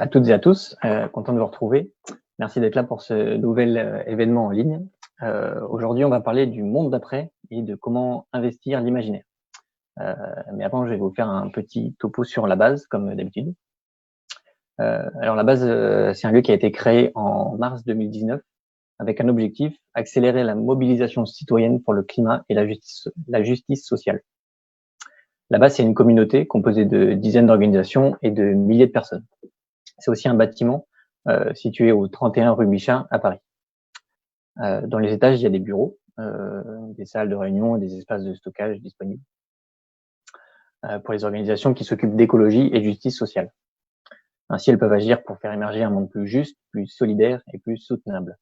toutes et à tous, content de vous retrouver. Merci d'être là pour ce nouvel événement en ligne. Aujourd'hui, on va parler du monde d'après et de comment investir l'imaginaire. Mais avant, je vais vous faire un petit topo sur la base, comme d'habitude. Alors la base, c'est un lieu qui a été créé en mars 2019 avec un objectif, accélérer la mobilisation citoyenne pour le climat et la justice sociale. La base, c'est une communauté composée de dizaines d'organisations et de milliers de personnes. C'est aussi un bâtiment situé au 31 rue Bichat à Paris. Dans les étages, il y a des bureaux, des salles de réunion et des espaces de stockage disponibles pour les organisations qui s'occupent d'écologie et de justice sociale. Ainsi, elles peuvent agir pour faire émerger un monde plus juste, plus solidaire et plus soutenable.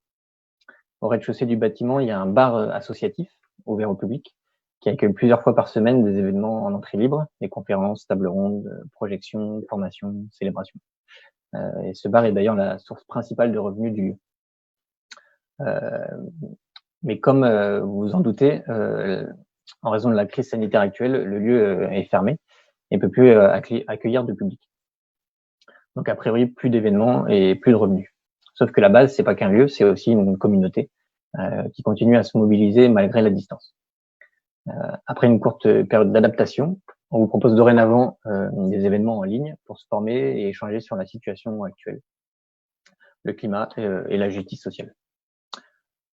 Au rez-de-chaussée du bâtiment, il y a un bar associatif ouvert au public qui accueille plusieurs fois par semaine des événements en entrée libre, des conférences, tables rondes, projections, formations, célébrations. Et ce bar est d'ailleurs la source principale de revenus du lieu. Mais comme vous vous en doutez, en raison de la crise sanitaire actuelle, le lieu est fermé et ne peut plus accueillir de public. Donc a priori, plus d'événements et plus de revenus. Sauf que la base, c'est pas qu'un lieu, c'est aussi une communauté qui continue à se mobiliser malgré la distance. Après une courte période d'adaptation, on vous propose dorénavant des événements en ligne pour se former et échanger sur la situation actuelle, le climat et la justice sociale.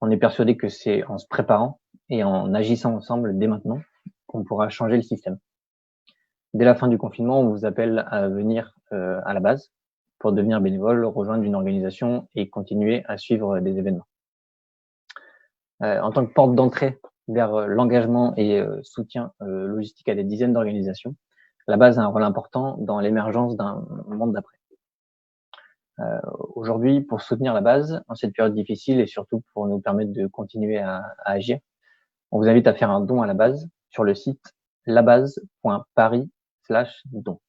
On est persuadé que c'est en se préparant et en agissant ensemble dès maintenant qu'on pourra changer le système. Dès la fin du confinement, on vous appelle à venir à la base pour devenir bénévole, rejoindre une organisation et continuer à suivre des événements. En tant que porte d'entrée vers l'engagement et soutien logistique à des dizaines d'organisations, la base a un rôle important dans l'émergence d'un monde d'après. Aujourd'hui, pour soutenir la base en cette période difficile et surtout pour nous permettre de continuer à agir, on vous invite à faire un don à la base sur le site labase.paris/don.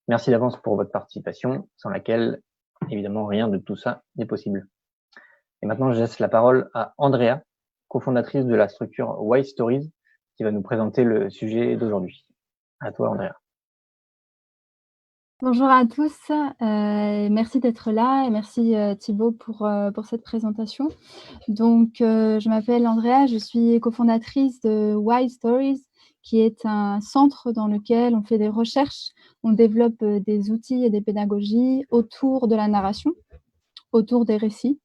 Merci d'avance pour votre participation, sans laquelle, évidemment, rien de tout ça n'est possible. Et maintenant, je laisse la parole à Andrea, cofondatrice de la structure Wise Stories, qui va nous présenter le sujet d'aujourd'hui. À toi, Andrea. Bonjour à tous, merci d'être là et merci Thibaut pour cette présentation. Donc, je m'appelle Andrea, je suis cofondatrice de Wise Stories, qui est un centre dans lequel on fait des recherches, on développe des outils et des pédagogies autour de la narration, autour des récits.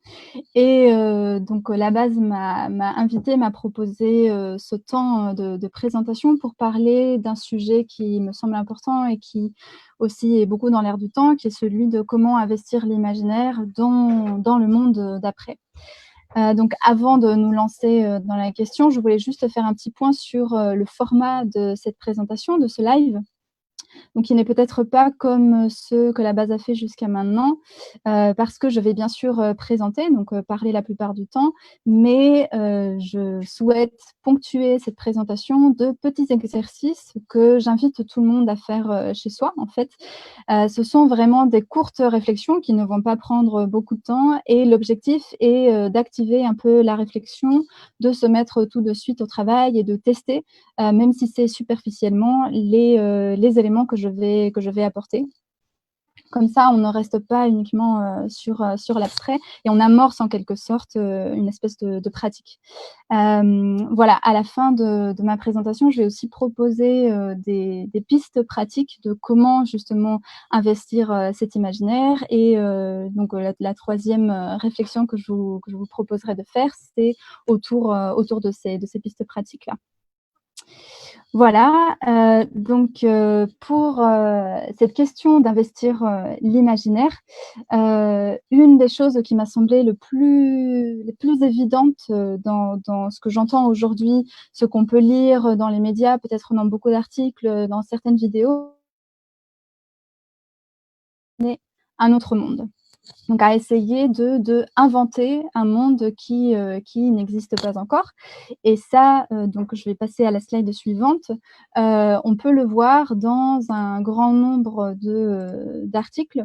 Et donc la base m'a proposé ce temps de présentation pour parler d'un sujet qui me semble important et qui aussi est beaucoup dans l'air du temps, qui est celui de comment investir l'imaginaire dans le monde d'après. Donc avant de nous lancer dans la question, je voulais juste faire un petit point sur le format de cette présentation, de ce live. Donc il n'est peut-être pas comme ceux que la base a fait jusqu'à maintenant, parce que je vais bien sûr présenter, donc parler la plupart du temps, mais je souhaite ponctuer cette présentation de petits exercices que j'invite tout le monde à faire chez soi, en fait. Ce sont vraiment des courtes réflexions qui ne vont pas prendre beaucoup de temps et l'objectif est d'activer un peu la réflexion, de se mettre tout de suite au travail et de tester, même si c'est superficiellement, les éléments que je vais apporter. Comme ça, on ne reste pas uniquement sur l'abstrait et on amorce en quelque sorte une espèce de pratique. Voilà, à la fin de ma présentation, je vais aussi proposer des pistes pratiques de comment justement investir cet imaginaire. Et donc la troisième réflexion que je vous proposerai de faire, c'est autour de ces pistes pratiques-là. Voilà, donc pour cette question d'investir l'imaginaire, une des choses qui m'a semblé les plus évidentes dans ce que j'entends aujourd'hui, ce qu'on peut lire dans les médias, peut-être dans beaucoup d'articles, dans certaines vidéos, c'est un autre monde. Donc à essayer de inventer un monde qui n'existe pas encore. Et ça, donc je vais passer à la slide suivante. On peut le voir dans un grand nombre d'articles.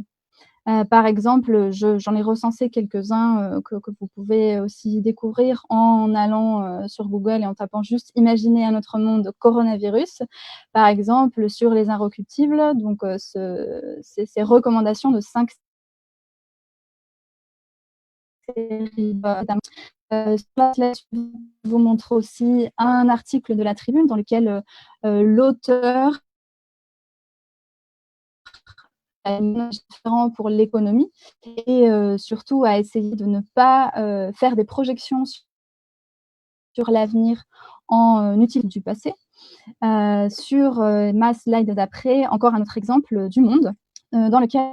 Par exemple, j'en ai recensé quelques-uns que vous pouvez aussi découvrir en allant sur Google et en tapant juste « Imaginez un autre monde coronavirus ». Par exemple, sur les inrecuptibles, donc ces recommandations de 5 série. Là, je vous montre aussi un article de la Tribune dans lequel l'auteur a un image différent pour l'économie et surtout à essayer de ne pas faire des projections sur l'avenir en utilisant du passé. Sur ma slide d'après, encore un autre exemple du monde dans lequel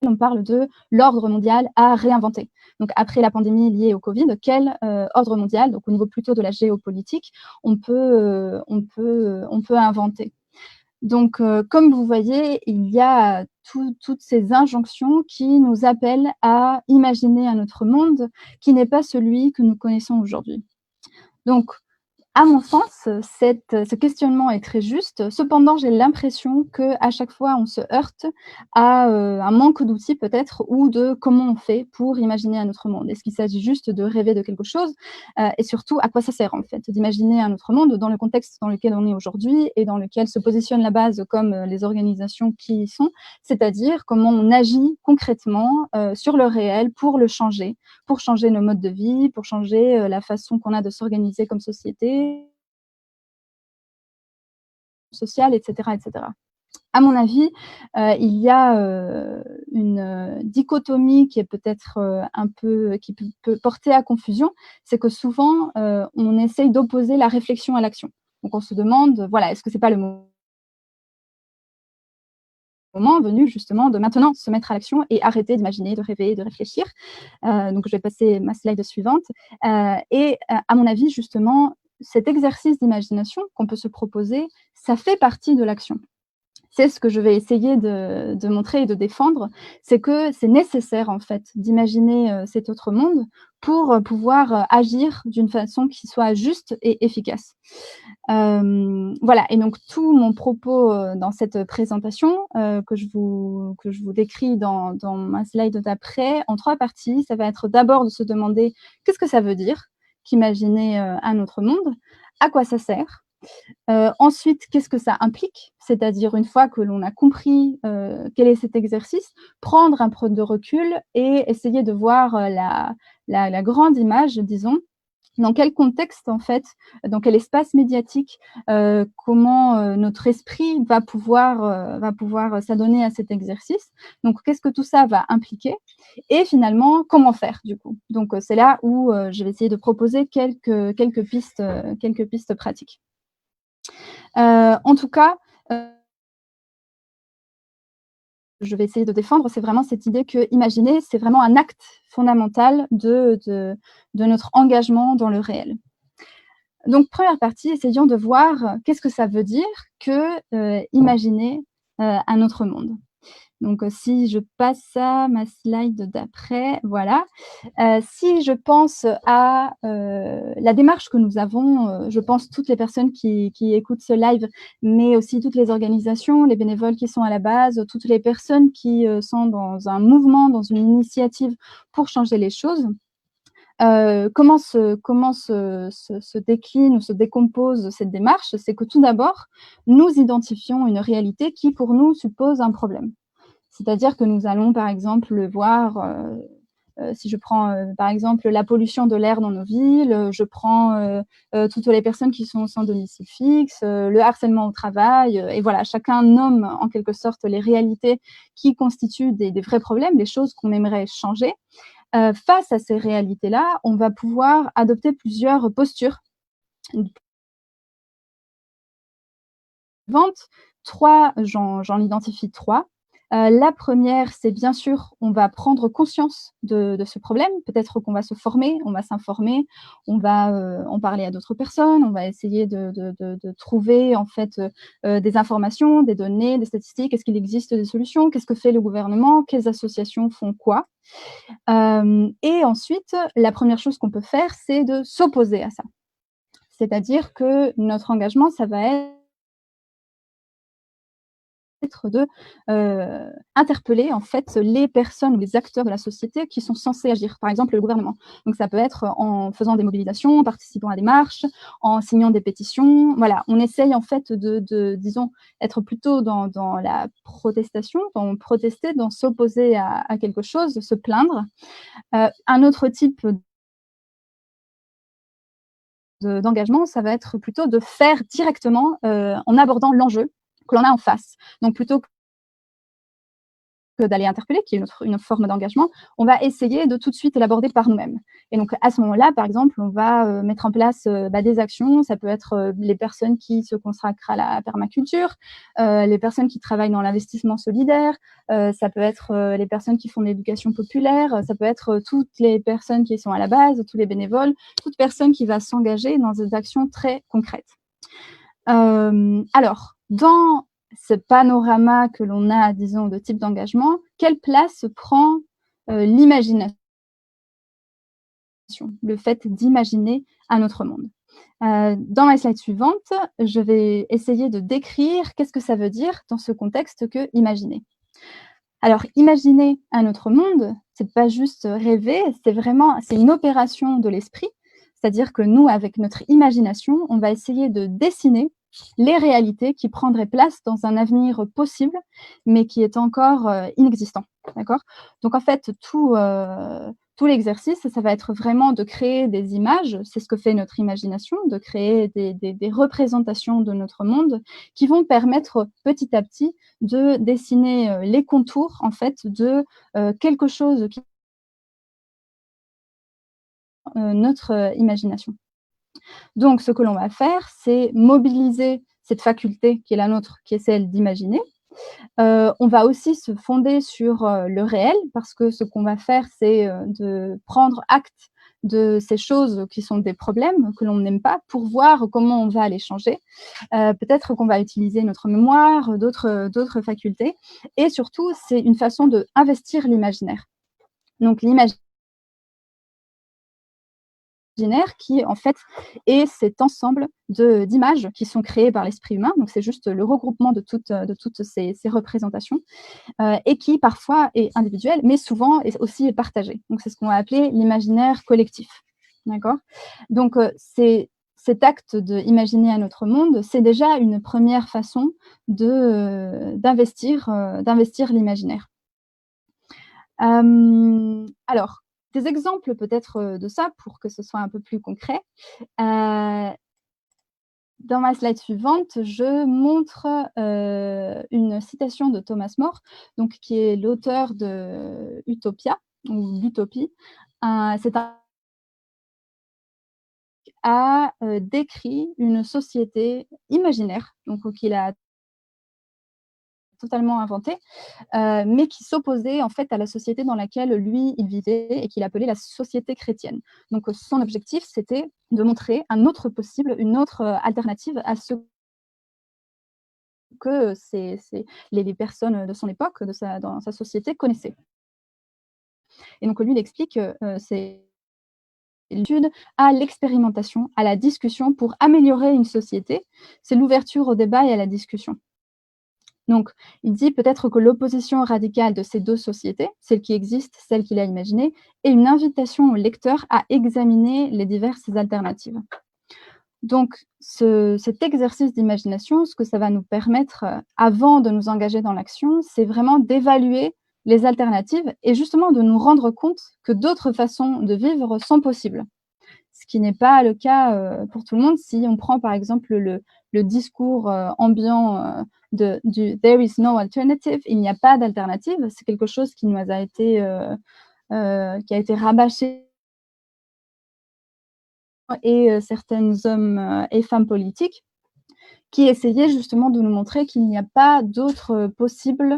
on parle de l'ordre mondial à réinventer. Donc après la pandémie liée au Covid, quel ordre mondial, donc au niveau plutôt de la géopolitique, on peut inventer. Donc comme vous voyez, il y a toutes ces injonctions qui nous appellent à imaginer un autre monde qui n'est pas celui que nous connaissons aujourd'hui. Donc à mon sens, ce questionnement est très juste. Cependant, j'ai l'impression qu'à chaque fois, on se heurte à un manque d'outils peut-être ou de comment on fait pour imaginer un autre monde. Est-ce qu'il s'agit juste de rêver de quelque chose et surtout, à quoi ça sert en fait d'imaginer un autre monde dans le contexte dans lequel on est aujourd'hui et dans lequel se positionne la base comme les organisations qui y sont, c'est-à-dire comment on agit concrètement sur le réel pour le changer, pour changer nos modes de vie, pour changer la façon qu'on a de s'organiser comme société, sociale, etc., etc. À mon avis, il y a une dichotomie qui est peut-être un peu, qui peut porter à confusion, c'est que souvent, on essaye d'opposer la réflexion à l'action. Donc on se demande, voilà, est-ce que c'est pas le moment venu justement de maintenant se mettre à l'action et arrêter d'imaginer, de rêver, de réfléchir. Donc je vais passer ma slide suivante. Et à mon avis, justement, cet exercice d'imagination qu'on peut se proposer, ça fait partie de l'action. C'est ce que je vais essayer de montrer et de défendre, c'est que c'est nécessaire en fait d'imaginer cet autre monde pour pouvoir agir d'une façon qui soit juste et efficace. Voilà, et donc tout mon propos dans cette présentation que je vous décris dans ma slide d'après, en 3 parties, ça va être d'abord de se demander qu'est-ce que ça veut dire qu'imaginer un autre monde, à quoi ça sert. Ensuite, qu'est-ce que ça implique? C'est-à-dire une fois que l'on a compris quel est cet exercice, prendre un peu de recul et essayer de voir la grande image, disons, dans quel contexte en fait, dans quel espace médiatique, comment notre esprit va pouvoir s'adonner à cet exercice. Donc qu'est-ce que tout ça va impliquer? Et finalement, comment faire du coup? Donc c'est là où je vais essayer de proposer quelques pistes pratiques. En tout cas, je vais essayer de défendre, c'est vraiment cette idée que imaginer, c'est vraiment un acte fondamental de notre engagement dans le réel. Donc première partie, essayons de voir qu'est-ce que ça veut dire que imaginer un autre monde. Donc si je passe à ma slide d'après, voilà. Si je pense à la démarche que nous avons, je pense toutes les personnes qui écoutent ce live, mais aussi toutes les organisations, les bénévoles qui sont à la base, toutes les personnes qui sont dans un mouvement, dans une initiative pour changer les choses. Comment se décline ou se décompose cette démarche? C'est que tout d'abord, nous identifions une réalité qui pour nous suppose un problème. C'est-à-dire que nous allons par exemple voir, si je prends par exemple la pollution de l'air dans nos villes, je prends toutes les personnes qui sont sans domicile fixe, le harcèlement au travail, et voilà, chacun nomme en quelque sorte les réalités qui constituent des vrais problèmes, des choses qu'on aimerait changer. Face à ces réalités-là, on va pouvoir adopter plusieurs postures. J'en identifie 3. La première, c'est bien sûr, on va prendre conscience de ce problème. Peut-être qu'on va se former, on va s'informer, on va en parler à d'autres personnes, on va essayer de trouver en fait des informations, des données, des statistiques. Est-ce qu'il existe des solutions? Qu'est-ce que fait le gouvernement? Quelles associations font quoi? Et ensuite, la première chose qu'on peut faire, c'est de s'opposer à ça. C'est-à-dire que notre engagement, ça va être de interpeller en fait les personnes ou les acteurs de la société qui sont censés agir, par exemple le gouvernement. Donc ça peut être en faisant des mobilisations, en participant à des marches, en signant des pétitions. Voilà, on essaye en fait disons, être plutôt dans la protestation, dans protester, dans s'opposer à quelque chose, de se plaindre. Un autre type d'engagement, ça va être plutôt de faire directement en abordant l'enjeu que l'on a en face. Donc plutôt que d'aller interpeller, qui est une forme d'engagement, on va essayer de tout de suite l'aborder par nous-mêmes. Et donc à ce moment-là, par exemple, on va mettre en place des actions. Ça peut être les personnes qui se consacrent à la permaculture, les personnes qui travaillent dans l'investissement solidaire, ça peut être les personnes qui font de l'éducation populaire, ça peut être toutes les personnes qui sont à la base, tous les bénévoles, toute personne qui va s'engager dans des actions très concrètes. Alors, dans ce panorama que l'on a, disons, de type d'engagement, quelle place prend l'imagination, le fait d'imaginer un autre monde? Dans la slide suivante, je vais essayer de décrire qu'est-ce que ça veut dire dans ce contexte que imaginer. Alors, imaginer un autre monde, c'est pas juste rêver, c'est une opération de l'esprit, c'est-à-dire que nous, avec notre imagination, on va essayer de dessiner les réalités qui prendraient place dans un avenir possible, mais qui est encore inexistant. D'accord ? Donc, en fait, tout l'exercice, ça va être vraiment de créer des images, c'est ce que fait notre imagination, de créer des représentations de notre monde qui vont permettre petit à petit de dessiner les contours, en fait, de quelque chose qui notre imagination. Donc, ce que l'on va faire, c'est mobiliser cette faculté qui est la nôtre, qui est celle d'imaginer. On va aussi se fonder sur le réel, parce que ce qu'on va faire, c'est de prendre acte de ces choses qui sont des problèmes que l'on n'aime pas, pour voir comment on va les changer. Peut-être qu'on va utiliser notre mémoire, d'autres facultés. Et surtout, c'est une façon d'investir l'imaginaire. Donc, l'imaginaire qui, en fait, est cet ensemble d'images qui sont créées par l'esprit humain. Donc, c'est juste le regroupement de toutes ces représentations et qui, parfois, est individuel, mais souvent est aussi partagé. Donc, c'est ce qu'on va appeler l'imaginaire collectif. D'accord ? Donc, cet acte d'imaginer un autre monde, c'est déjà une première façon d'investir l'imaginaire. Alors, des exemples peut-être de ça, pour que ce soit un peu plus concret. Dans ma slide suivante, je montre une citation de Thomas More, donc, qui est l'auteur de Utopia, ou l'Utopie. C'est a décrit une société imaginaire, donc qu'il a totalement inventé, mais qui s'opposait en fait à la société dans laquelle lui, il vivait et qu'il appelait la société chrétienne. Donc son objectif, c'était de montrer un autre possible, une autre alternative à ce que les personnes de son époque, dans sa société, connaissaient. Et donc lui, il explique que c'est l'étude à l'expérimentation, à la discussion pour améliorer une société. C'est l'ouverture au débat et à la discussion. Donc, il dit peut-être que l'opposition radicale de ces deux sociétés, celle qui existe, celle qu'il a imaginée, est une invitation au lecteur à examiner les diverses alternatives. Donc, cet exercice d'imagination, ce que ça va nous permettre, avant de nous engager dans l'action, c'est vraiment d'évaluer les alternatives et justement de nous rendre compte que d'autres façons de vivre sont possibles. Ce qui n'est pas le cas pour tout le monde. Si on prend par exemple le discours ambiant du « there is no alternative », il n'y a pas d'alternative, c'est quelque chose qui nous a été, qui a été rabâché et certains hommes et femmes politiques qui essayaient justement de nous montrer qu'il n'y a pas d'autres possibles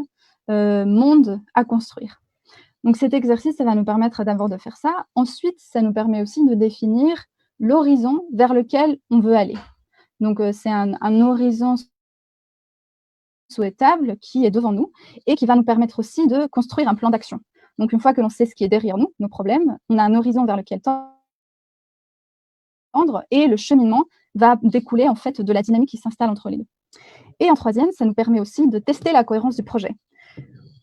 mondes à construire. Donc cet exercice, ça va nous permettre d'abord de faire ça. Ensuite, ça nous permet aussi de définir l'horizon vers lequel on veut aller. Donc c'est un horizon souhaitable qui est devant nous et qui va nous permettre aussi de construire un plan d'action. Donc une fois que l'on sait ce qui est derrière nous, nos problèmes, on a un horizon vers lequel tendre et le cheminement va découler en fait de la dynamique qui s'installe entre les deux. Et en troisième, ça nous permet aussi de tester la cohérence du projet.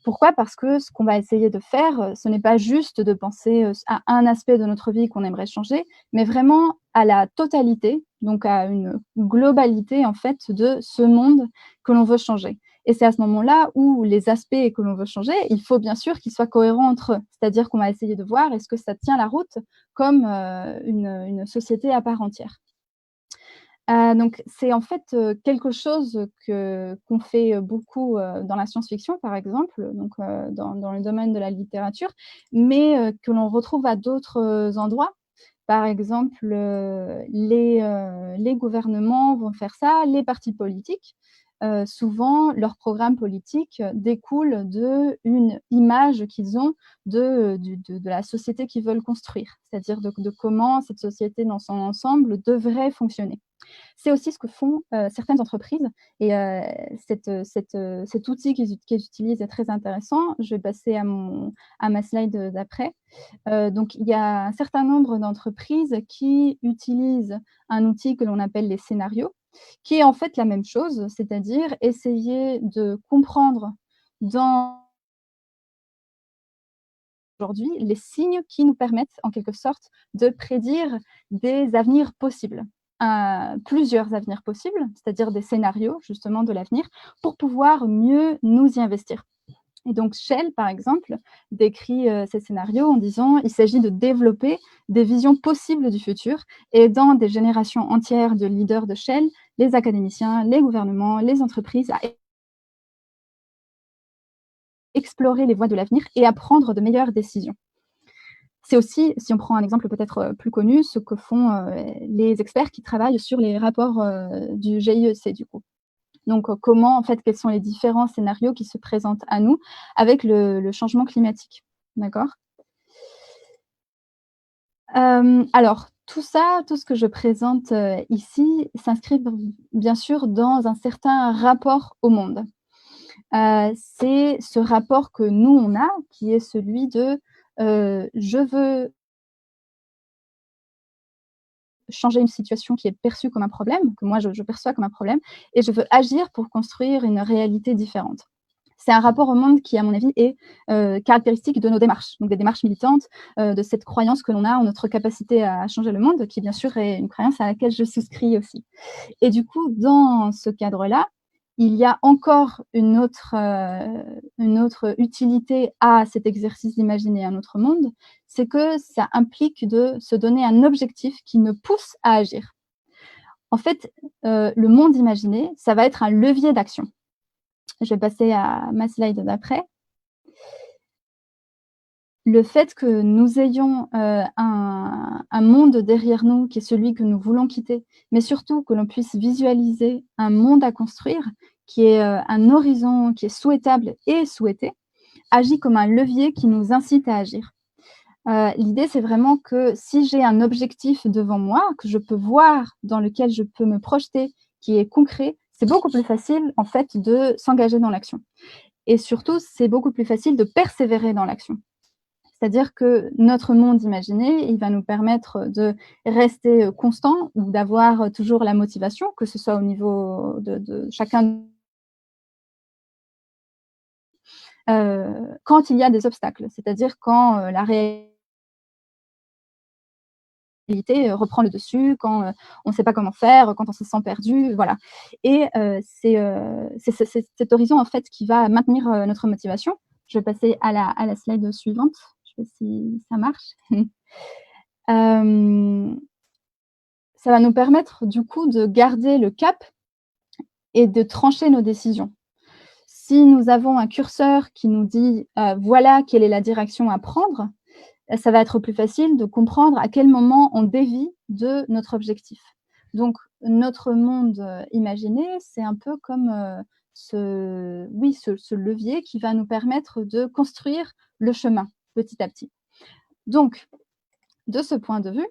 Pourquoi? Parce que ce qu'on va essayer de faire, ce n'est pas juste de penser à un aspect de notre vie qu'on aimerait changer, mais vraiment à la totalité, donc à une globalité en fait de ce monde que l'on veut changer. Et c'est à ce moment-là où les aspects que l'on veut changer, il faut bien sûr qu'ils soient cohérents entre eux. C'est-à-dire qu'on va essayer de voir est-ce que ça tient la route comme une société à part entière. Donc c'est en fait, quelque chose qu'on fait, beaucoup, dans la science-fiction par exemple, donc dans le domaine de la littérature, mais que l'on retrouve à d'autres, endroits. Par exemple, les gouvernements vont faire ça, les partis politiques. Souvent, leur programme politique découle d'une image qu'ils ont de la société qu'ils veulent construire, c'est-à-dire de comment cette société dans son ensemble devrait fonctionner. C'est aussi ce que font, certaines entreprises et cet outil qu'ils utilisent est très intéressant. Je vais passer à ma slide, d'après. Donc il y a un certain nombre d'entreprises qui utilisent un outil que l'on appelle les scénarios, qui est en fait la même chose, c'est-à-dire essayer de comprendre dans aujourd'hui les signes qui nous permettent en quelque sorte de prédire des avenirs possibles. Plusieurs avenirs possibles, c'est-à-dire des scénarios justement de l'avenir, pour pouvoir mieux nous y investir. Et donc Shell, par exemple, décrit ces scénarios en disant il s'agit de développer des visions possibles du futur et dans des générations entières de leaders de Shell, les académiciens, les gouvernements, les entreprises à explorer les voies de l'avenir et à prendre de meilleures décisions. C'est aussi, si on prend un exemple peut-être plus connu, ce que font les experts qui travaillent sur les rapports du GIEC du coup. Donc comment, en fait, quels sont les différents scénarios qui se présentent à nous avec le changement climatique, d'accord? Alors tout ça, tout ce que je présente ici s'inscrit bien sûr dans un certain rapport au monde. C'est ce rapport que nous on a, qui est celui de, je veux changer une situation qui est perçue comme un problème, que moi je perçois comme un problème, et je veux agir pour construire une réalité différente. C'est un rapport au monde qui, à mon avis, est caractéristique de nos démarches, donc des démarches militantes, de cette croyance que l'on a en notre capacité à changer le monde, qui bien sûr est une croyance à laquelle je souscris aussi. Et du coup, dans ce cadre-là, il y a encore une autre utilité à cet exercice d'imaginer un autre monde, c'est que ça implique de se donner un objectif qui nous pousse à agir. En fait, le monde imaginé, ça va être un levier d'action. Je vais passer à ma slide d'après. Le fait que nous ayons, un monde derrière nous qui est celui que nous voulons quitter, mais surtout que l'on puisse visualiser un monde à construire qui est, un horizon qui est souhaitable et souhaité, agit comme un levier qui nous incite à agir. L'idée, c'est vraiment que si j'ai un objectif devant moi, que je peux voir, dans lequel je peux me projeter, qui est concret, c'est beaucoup plus facile, en fait, de s'engager dans l'action. Et surtout, c'est beaucoup plus facile de persévérer dans l'action. C'est-à-dire que notre monde imaginé, il va nous permettre de rester constant ou d'avoir toujours la motivation, que ce soit au niveau de chacun, quand il y a des obstacles, c'est-à-dire quand la réalité reprend le dessus, quand on ne sait pas comment faire, quand on se sent perdu, voilà. Et c'est cet horizon en fait qui va maintenir notre motivation. Je vais passer à la slide suivante. Je sais pas si ça marche. Ça va nous permettre du coup de garder le cap et de trancher nos décisions. Si nous avons un curseur qui nous dit voilà quelle est la direction à prendre, ça va être plus facile de comprendre à quel moment on dévie de notre objectif. Donc notre monde imaginé, c'est un peu comme ce levier qui va nous permettre de construire le chemin petit à petit. Donc, de ce point de vue,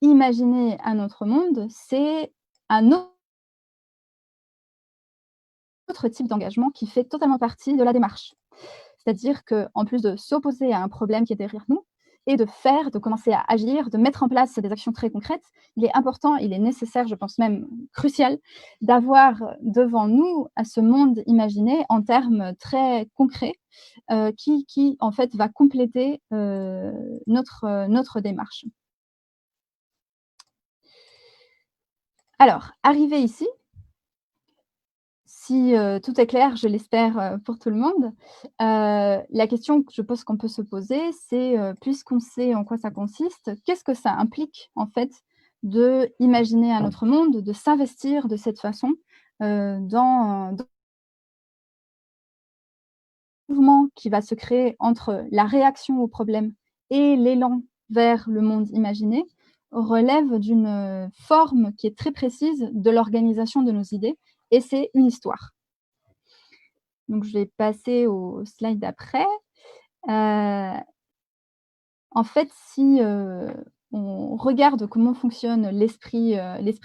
imaginer un autre monde, c'est un autre type d'engagement qui fait totalement partie de la démarche. C'est-à-dire qu'en plus de s'opposer à un problème qui est derrière nous, et de faire, de commencer à agir, de mettre en place des actions très concrètes, il est important, il est nécessaire, je pense même crucial, d'avoir devant nous à ce monde imaginé en termes très concrets qui en fait va compléter notre démarche. Alors, arrivé ici, si tout est clair, je l'espère pour tout le monde, la question que je pense qu'on peut se poser, c'est puisqu'on sait en quoi ça consiste, qu'est-ce que ça implique en fait d'imaginer un autre monde, de s'investir de cette façon dans le mouvement qui va se créer entre la réaction au problème et l'élan vers le monde imaginé relève d'une forme qui est très précise de l'organisation de nos idées et c'est une histoire. Donc je vais passer au slide d'après. En fait, si on regarde comment fonctionne l'esprit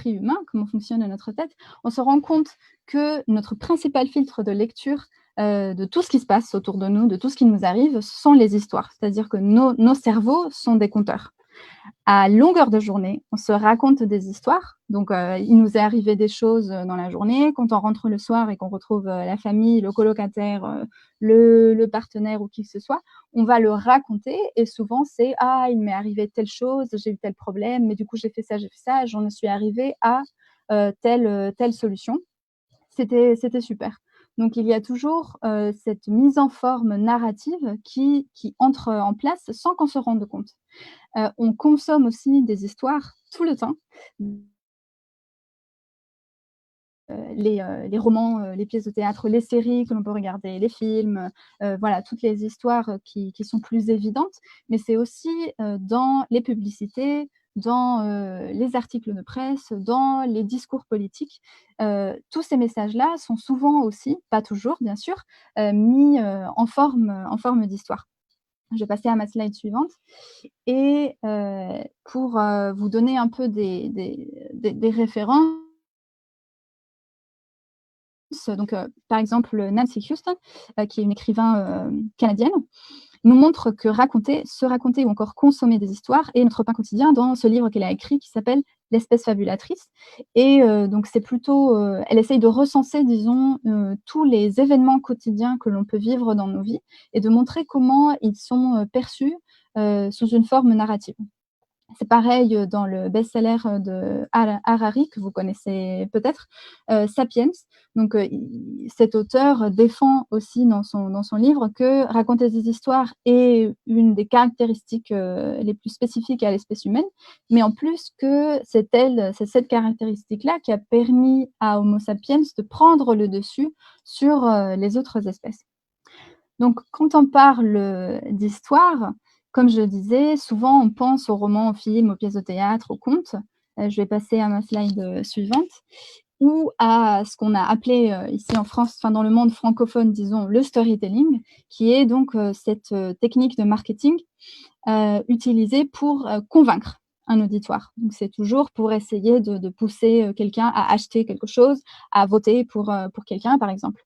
humain, comment fonctionne notre tête, on se rend compte que notre principal filtre de lecture de tout ce qui se passe autour de nous, de tout ce qui nous arrive, sont les histoires. C'est-à-dire que nos cerveaux sont des compteurs. À longueur de journée, on se raconte des histoires. Donc, il nous est arrivé des choses dans la journée. Quand on rentre le soir et qu'on retrouve la famille, le colocataire, le partenaire ou qui que ce soit, on va le raconter. Et souvent, c'est « Ah, il m'est arrivé telle chose, j'ai eu tel problème, mais du coup, j'ai fait ça, j'en suis arrivé à telle solution. » C'était super. Donc, il y a toujours cette mise en forme narrative qui entre en place sans qu'on se rende compte. On consomme aussi des histoires tout le temps. Les romans, les pièces de théâtre, les séries que l'on peut regarder, les films, voilà, toutes les histoires qui sont plus évidentes. Mais c'est aussi dans les publicités, dans les articles de presse, dans les discours politiques. Tous ces messages-là sont souvent aussi, pas toujours bien sûr, mis en forme d'histoire. Je vais passer à ma slide suivante et pour vous donner un peu des références, donc par exemple Nancy Houston, qui est une écrivain canadienne, nous montre que se raconter ou encore consommer des histoires est notre pain quotidien dans ce livre qu'elle a écrit qui s'appelle L'espèce fabulatrice. Et donc c'est plutôt, elle essaye de recenser, disons, tous les événements quotidiens que l'on peut vivre dans nos vies et de montrer comment ils sont perçus sous une forme narrative. C'est pareil dans le best-seller de Harari, que vous connaissez peut-être, Sapiens. Donc, cet auteur défend aussi dans son livre que raconter des histoires est une des caractéristiques les plus spécifiques à l'espèce humaine, mais en plus que c'est cette caractéristique-là qui a permis à Homo sapiens de prendre le dessus sur les autres espèces. Donc, quand on parle d'histoire, comme je le disais, souvent on pense aux romans, aux films, aux pièces de théâtre, aux contes. Je vais passer à ma slide suivante, ou à ce qu'on a appelé ici en France, enfin dans le monde francophone, disons, le storytelling, qui est donc cette technique de marketing utilisée pour convaincre un auditoire. Donc c'est toujours pour essayer de pousser quelqu'un à acheter quelque chose, à voter pour quelqu'un, par exemple.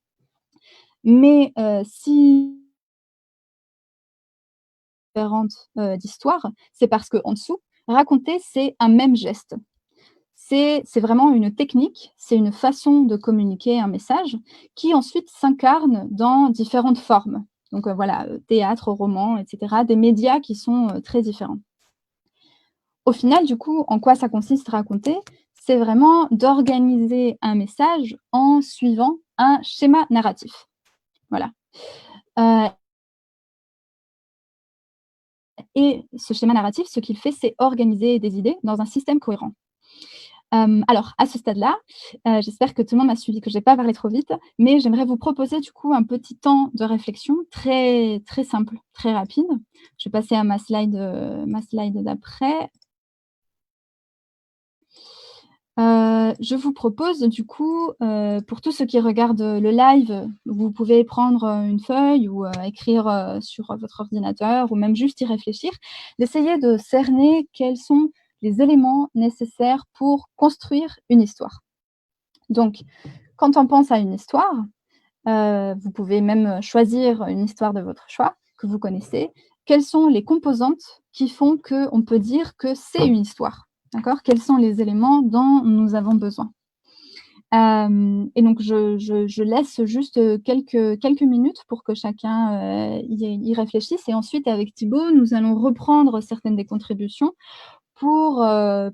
Mais si différentes d'histoires, c'est parce qu'en dessous, raconter, c'est un même geste. C'est vraiment une technique, c'est une façon de communiquer un message qui ensuite s'incarne dans différentes formes. Donc voilà, théâtre, roman, etc., des médias qui sont très différents. Au final, du coup, en quoi ça consiste raconter? C'est vraiment d'organiser un message en suivant un schéma narratif. Voilà. Et ce schéma narratif, ce qu'il fait, c'est organiser des idées dans un système cohérent. Alors, à ce stade-là, j'espère que tout le monde m'a suivi, que je n'ai pas parlé trop vite, mais j'aimerais vous proposer du coup un petit temps de réflexion très, très simple, très rapide. Je vais passer à ma slide d'après. Je vous propose du coup, pour tous ceux qui regardent le live, vous pouvez prendre une feuille ou écrire sur votre ordinateur ou même juste y réfléchir, d'essayer de cerner quels sont les éléments nécessaires pour construire une histoire. Donc, quand on pense à une histoire, vous pouvez même choisir une histoire de votre choix que vous connaissez quelles sont les composantes qui font qu'on peut dire que c'est une histoire, d'accord? Quels sont les éléments dont nous avons besoin? Et donc je laisse juste quelques minutes pour que chacun y réfléchisse, et ensuite avec Thibaut, nous allons reprendre certaines des contributions pour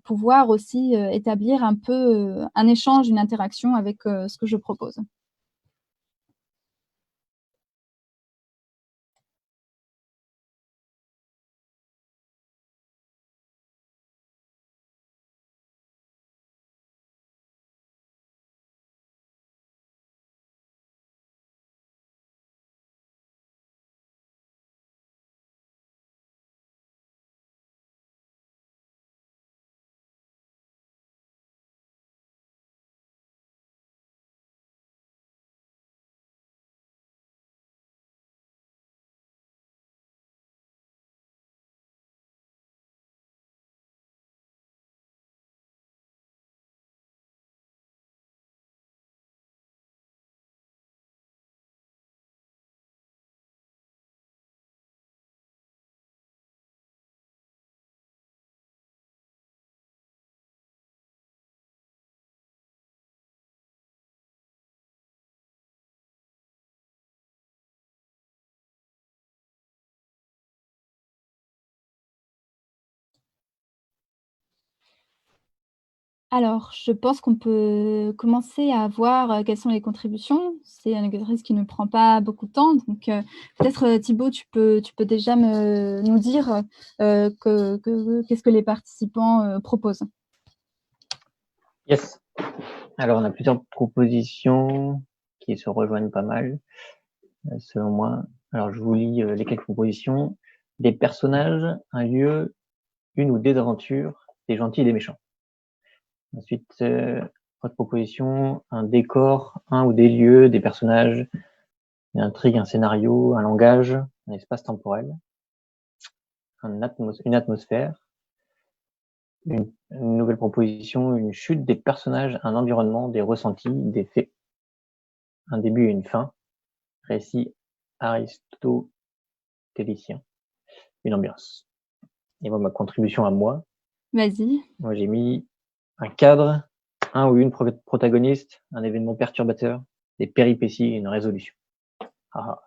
pouvoir aussi établir un peu un échange, une interaction avec ce que je propose. Alors, je pense qu'on peut commencer à voir, quelles sont les contributions. C'est un exercice qui ne prend pas beaucoup de temps, donc peut-être, Thibaut, tu peux déjà nous dire, qu'est-ce que les participants, proposent? Yes. Alors, on a plusieurs propositions qui se rejoignent pas mal, selon moi. Alors, je vous lis les quelques propositions. Des personnages, un lieu, une ou des aventures, des gentils et des méchants. Ensuite, autre proposition, un décor, un ou des lieux, des personnages, une intrigue, un scénario, un langage, un espace temporel, une atmosphère, une nouvelle proposition, une chute des personnages, un environnement, des ressentis, des faits, un début et une fin, récit aristotélicien, une ambiance. Et moi, ma contribution à moi, Vas-y. moi j'ai mis un cadre, un ou une protagoniste, un événement perturbateur, des péripéties et une résolution. Ah,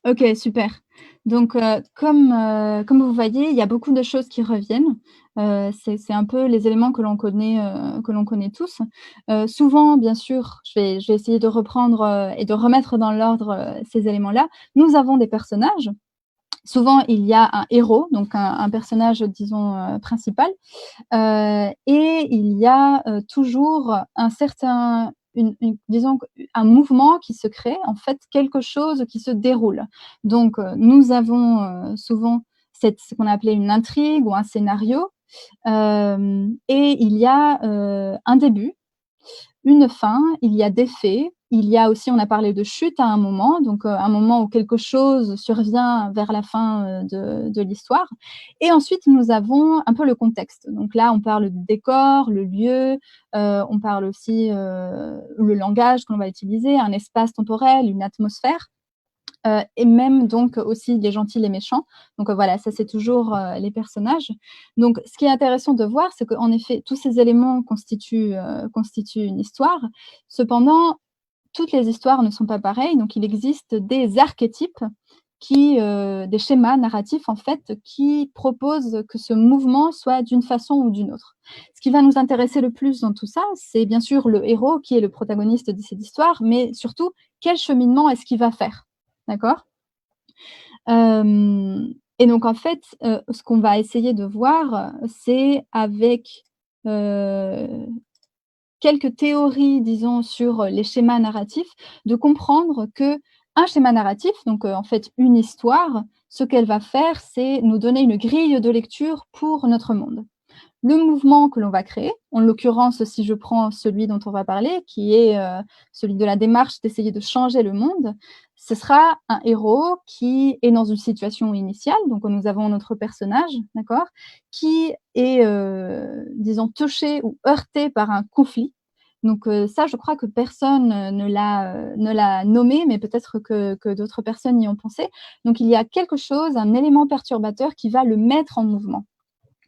OK, super. Donc comme vous voyez, il y a beaucoup de choses qui reviennent. C'est un peu les éléments que l'on connaît tous. Souvent, bien sûr, je vais essayer de reprendre, et de remettre dans l'ordre, ces éléments-là. Nous avons des personnages. Souvent, il y a un héros, donc un personnage, disons, principal. Et il y a, toujours un certain disons un mouvement qui se crée, en fait, quelque chose qui se déroule. Donc, nous avons, souvent ce qu'on a appelé une intrigue ou un scénario, et il y a, un début, une fin, il y a des faits, il y a aussi, on a parlé de chute à un moment, donc un moment où quelque chose survient vers la fin, de l'histoire, et ensuite nous avons un peu le contexte. Donc là, on parle du décor, le lieu, on parle aussi, le langage que l'on va utiliser, un espace temporel, une atmosphère. Et même donc aussi les gentils, les méchants. Donc voilà, ça c'est toujours, les personnages. Donc ce qui est intéressant de voir, c'est qu'en effet, tous ces éléments constituent une histoire. Cependant, toutes les histoires ne sont pas pareilles, donc il existe des archétypes des schémas narratifs en fait, qui proposent que ce mouvement soit d'une façon ou d'une autre. Ce qui va nous intéresser le plus dans tout ça, c'est bien sûr le héros qui est le protagoniste de cette histoire, mais surtout quel cheminement est-ce qu'il va faire? D'accord? Et donc en fait, ce qu'on va essayer de voir, c'est avec, heu, quelques théories, disons, sur les schémas narratifs, de comprendre qu'un schéma narratif, donc en fait une histoire, ce qu'elle va faire, c'est nous donner une grille de lecture pour notre monde. Le mouvement que l'on va créer, en l'occurrence, si je prends celui dont on va parler, qui est, celui de la démarche d'essayer de changer le monde, ce sera un héros qui est dans une situation initiale, donc nous avons notre personnage, d'accord? Qui est, disons touché ou heurté par un conflit. Donc ça, je crois que personne ne l'a nommé, mais peut-être que d'autres personnes y ont pensé. Donc il y a quelque chose, un élément perturbateur qui va le mettre en mouvement.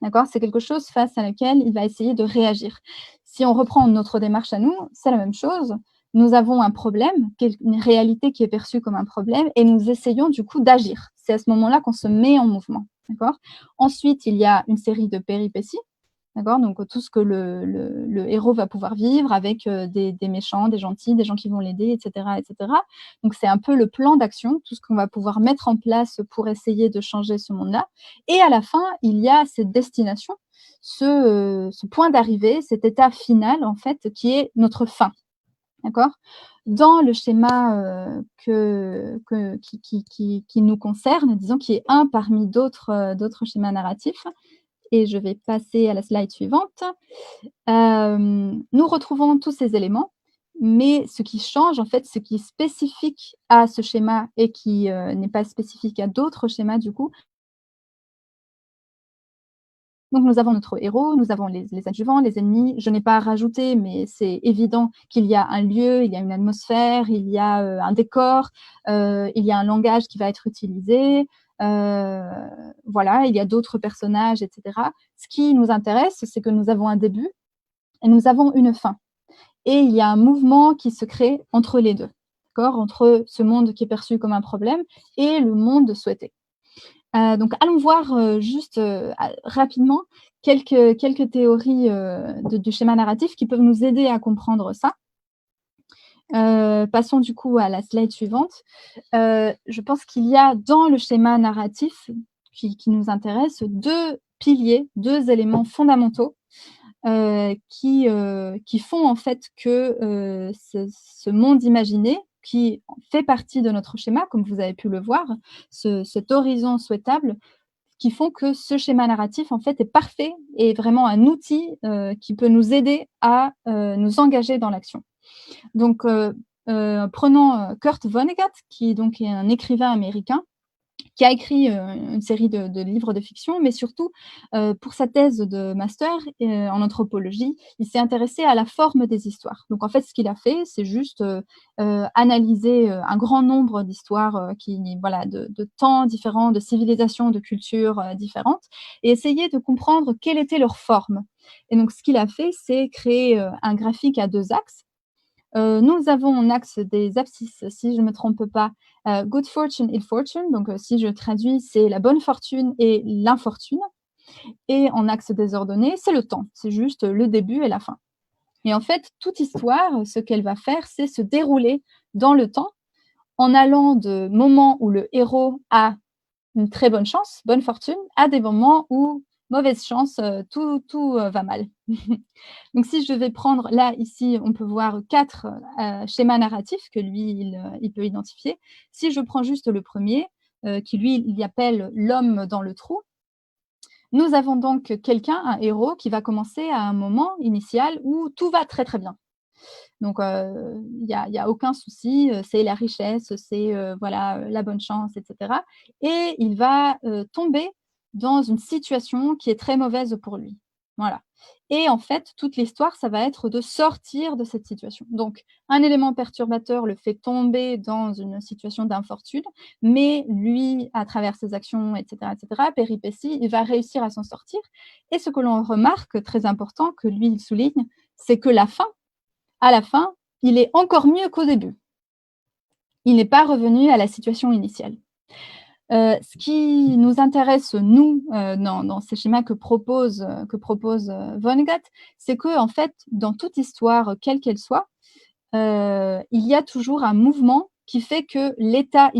D'accord? C'est quelque chose face à laquelle il va essayer de réagir. Si on reprend notre démarche à nous, c'est la même chose. Nous avons un problème, une réalité qui est perçue comme un problème, et nous essayons du coup d'agir. C'est à ce moment-là qu'on se met en mouvement. D'accord? Ensuite, il y a une série de péripéties. D'accord? Donc tout ce que le héros va pouvoir vivre avec des méchants, des gentils, des gens qui vont l'aider, etc., etc. Donc c'est un peu le plan d'action, tout ce qu'on va pouvoir mettre en place pour essayer de changer ce monde-là. Et à la fin, il y a cette destination, ce point d'arrivée, cet état final en fait, qui est notre fin. D'accord? Dans le schéma qui nous concerne, disons, qui est un parmi d'autres schémas narratifs, et je vais passer à la slide suivante. Nous retrouvons tous ces éléments, mais ce qui change, en fait, ce qui est spécifique à ce schéma et qui n'est pas spécifique à d'autres schémas, du coup. Donc, nous avons notre héros, nous avons les adjuvants, les ennemis. Je n'ai pas rajouté, mais c'est évident qu'il y a un lieu, il y a une atmosphère, il y a un décor, il y a un langage qui va être utilisé. Voilà, il y a d'autres personnages, etc. Ce qui nous intéresse, c'est que nous avons un début et nous avons une fin. Et il y a un mouvement qui se crée entre les deux, d'accord, entre ce monde qui est perçu comme un problème et le monde souhaité. Donc, allons voir juste rapidement quelques théories du schéma narratif qui peuvent nous aider à comprendre ça. Passons du coup à la slide suivante. Je pense qu'il y a dans le schéma narratif qui nous intéresse deux piliers, deux éléments fondamentaux qui font en fait que ce monde imaginé, qui fait partie de notre schéma, comme vous avez pu le voir, cet horizon souhaitable, qui font que ce schéma narratif en fait est parfait et vraiment un outil qui peut nous aider à nous engager dans l'action. Donc, prenons Kurt Vonnegut, qui donc est un écrivain américain, qui a écrit une série de livres de fiction, mais surtout, pour sa thèse de master en anthropologie, il s'est intéressé à la forme des histoires. Donc en fait, ce qu'il a fait, c'est juste analyser un grand nombre d'histoires de temps différents, de civilisations, de cultures différentes, et essayer de comprendre quelle était leur forme. Et donc ce qu'il a fait, c'est créer un graphique à deux axes. Nous avons en axe des abscisses, si je ne me trompe pas, good fortune, ill fortune. Donc, si je traduis, c'est la bonne fortune et l'infortune. Et en axe désordonné, c'est le temps. C'est juste le début et la fin. Et en fait, toute histoire, ce qu'elle va faire, c'est se dérouler dans le temps en allant de moments où le héros a une très bonne chance, bonne fortune, à des moments où mauvaise chance, tout va mal. Donc si je vais prendre, là, ici, on peut voir 4 schémas narratifs que lui, il peut identifier. Si je prends juste le premier, qui lui, il appelle l'homme dans le trou, nous avons donc quelqu'un, un héros, qui va commencer à un moment initial où tout va très, très bien. Donc, il y a aucun souci, c'est la richesse, c'est voilà, la bonne chance, etc. Et il va tomber dans une situation qui est très mauvaise pour lui. Voilà. Et en fait, toute l'histoire, ça va être de sortir de cette situation. Donc, un élément perturbateur le fait tomber dans une situation d'infortune, mais lui, à travers ses actions, etc., péripéties, il va réussir à s'en sortir. Et ce que l'on remarque, très important, que lui, il souligne, c'est que à la fin, il est encore mieux qu'au début. Il n'est pas revenu à la situation initiale. Ce qui nous intéresse, nous, dans ces schémas que propose Vonnegut, c'est qu'en fait, dans toute histoire, quelle qu'elle soit, il y a toujours un mouvement qui fait que l'état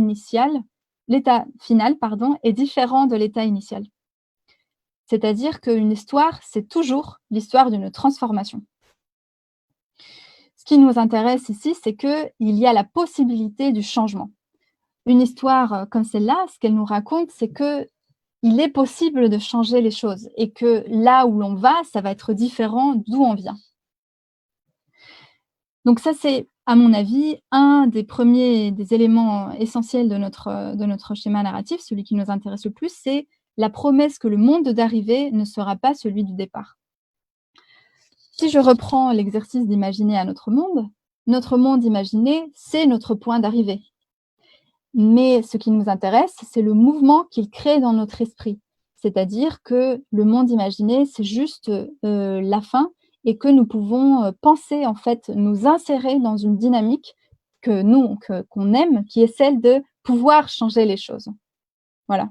final, est différent de l'état initial. C'est-à-dire qu'une histoire, c'est toujours l'histoire d'une transformation. Ce qui nous intéresse ici, c'est qu'il y a la possibilité du changement. Une histoire comme celle-là, ce qu'elle nous raconte, c'est qu'il est possible de changer les choses et que là où l'on va, ça va être différent d'où on vient. Donc ça, c'est, à mon avis, un des éléments essentiels de notre schéma narratif, celui qui nous intéresse le plus, c'est la promesse que le monde d'arrivée ne sera pas celui du départ. Si je reprends l'exercice d'imaginer un autre monde imaginé, c'est notre point d'arrivée. Mais ce qui nous intéresse, c'est le mouvement qu'il crée dans notre esprit. C'est-à-dire que le monde imaginé, c'est juste la fin et que nous pouvons penser, en fait, nous insérer dans une dynamique qu'on aime, qui est celle de pouvoir changer les choses. Voilà.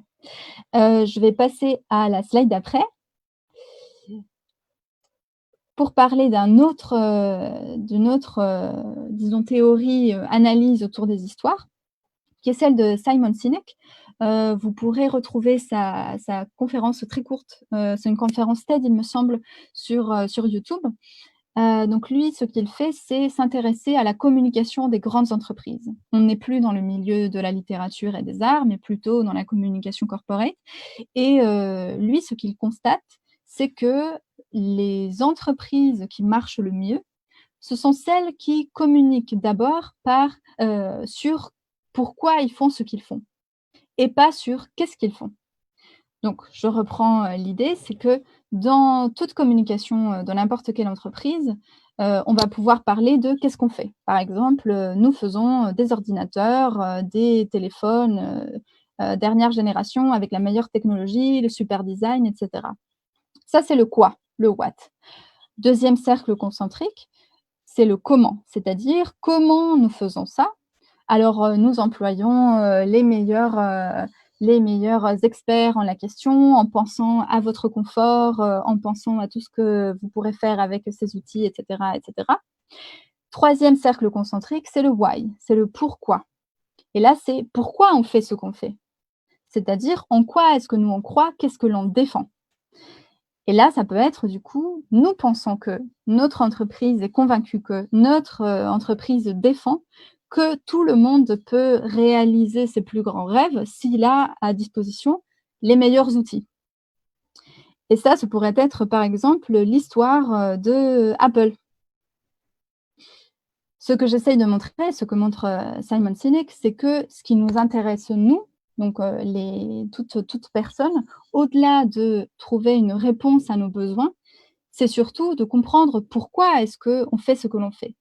Je vais passer à la slide d'après pour parler d'une autre, disons, théorie, analyse autour des histoires, qui est celle de Simon Sinek. Vous pourrez retrouver sa conférence très courte, c'est une conférence TED, il me semble, sur YouTube. Donc lui, ce qu'il fait, c'est s'intéresser à la communication des grandes entreprises. On n'est plus dans le milieu de la littérature et des arts, mais plutôt dans la communication corporate. Et lui, ce qu'il constate, c'est que les entreprises qui marchent le mieux, ce sont celles qui communiquent d'abord sur pourquoi ils font ce qu'ils font et pas sur qu'est-ce qu'ils font. Donc, je reprends l'idée, c'est que dans toute communication de n'importe quelle entreprise, on va pouvoir parler de qu'est-ce qu'on fait. Par exemple, nous faisons des ordinateurs, des téléphones dernière génération avec la meilleure technologie, le super design, etc. Ça, c'est le quoi, le what. Deuxième cercle concentrique, c'est le comment, c'est-à-dire comment nous faisons ça. Alors, nous employons les meilleurs experts en la question, en pensant à votre confort, en pensant à tout ce que vous pourrez faire avec ces outils, etc., etc. Troisième cercle concentrique, c'est le why, c'est le pourquoi. Et là, c'est pourquoi on fait ce qu'on fait. C'est-à-dire, en quoi est-ce que nous on croit, qu'est-ce que l'on défend. Et là, ça peut être du coup, nous pensons que notre entreprise est convaincue que notre entreprise défend que tout le monde peut réaliser ses plus grands rêves s'il a à disposition les meilleurs outils. Et ça pourrait être par exemple l'histoire de Apple. Ce que j'essaye de montrer, ce que montre Simon Sinek, c'est que ce qui nous intéresse, nous, donc toute personne, au-delà de trouver une réponse à nos besoins, c'est surtout de comprendre pourquoi est-ce qu'on fait ce que l'on fait.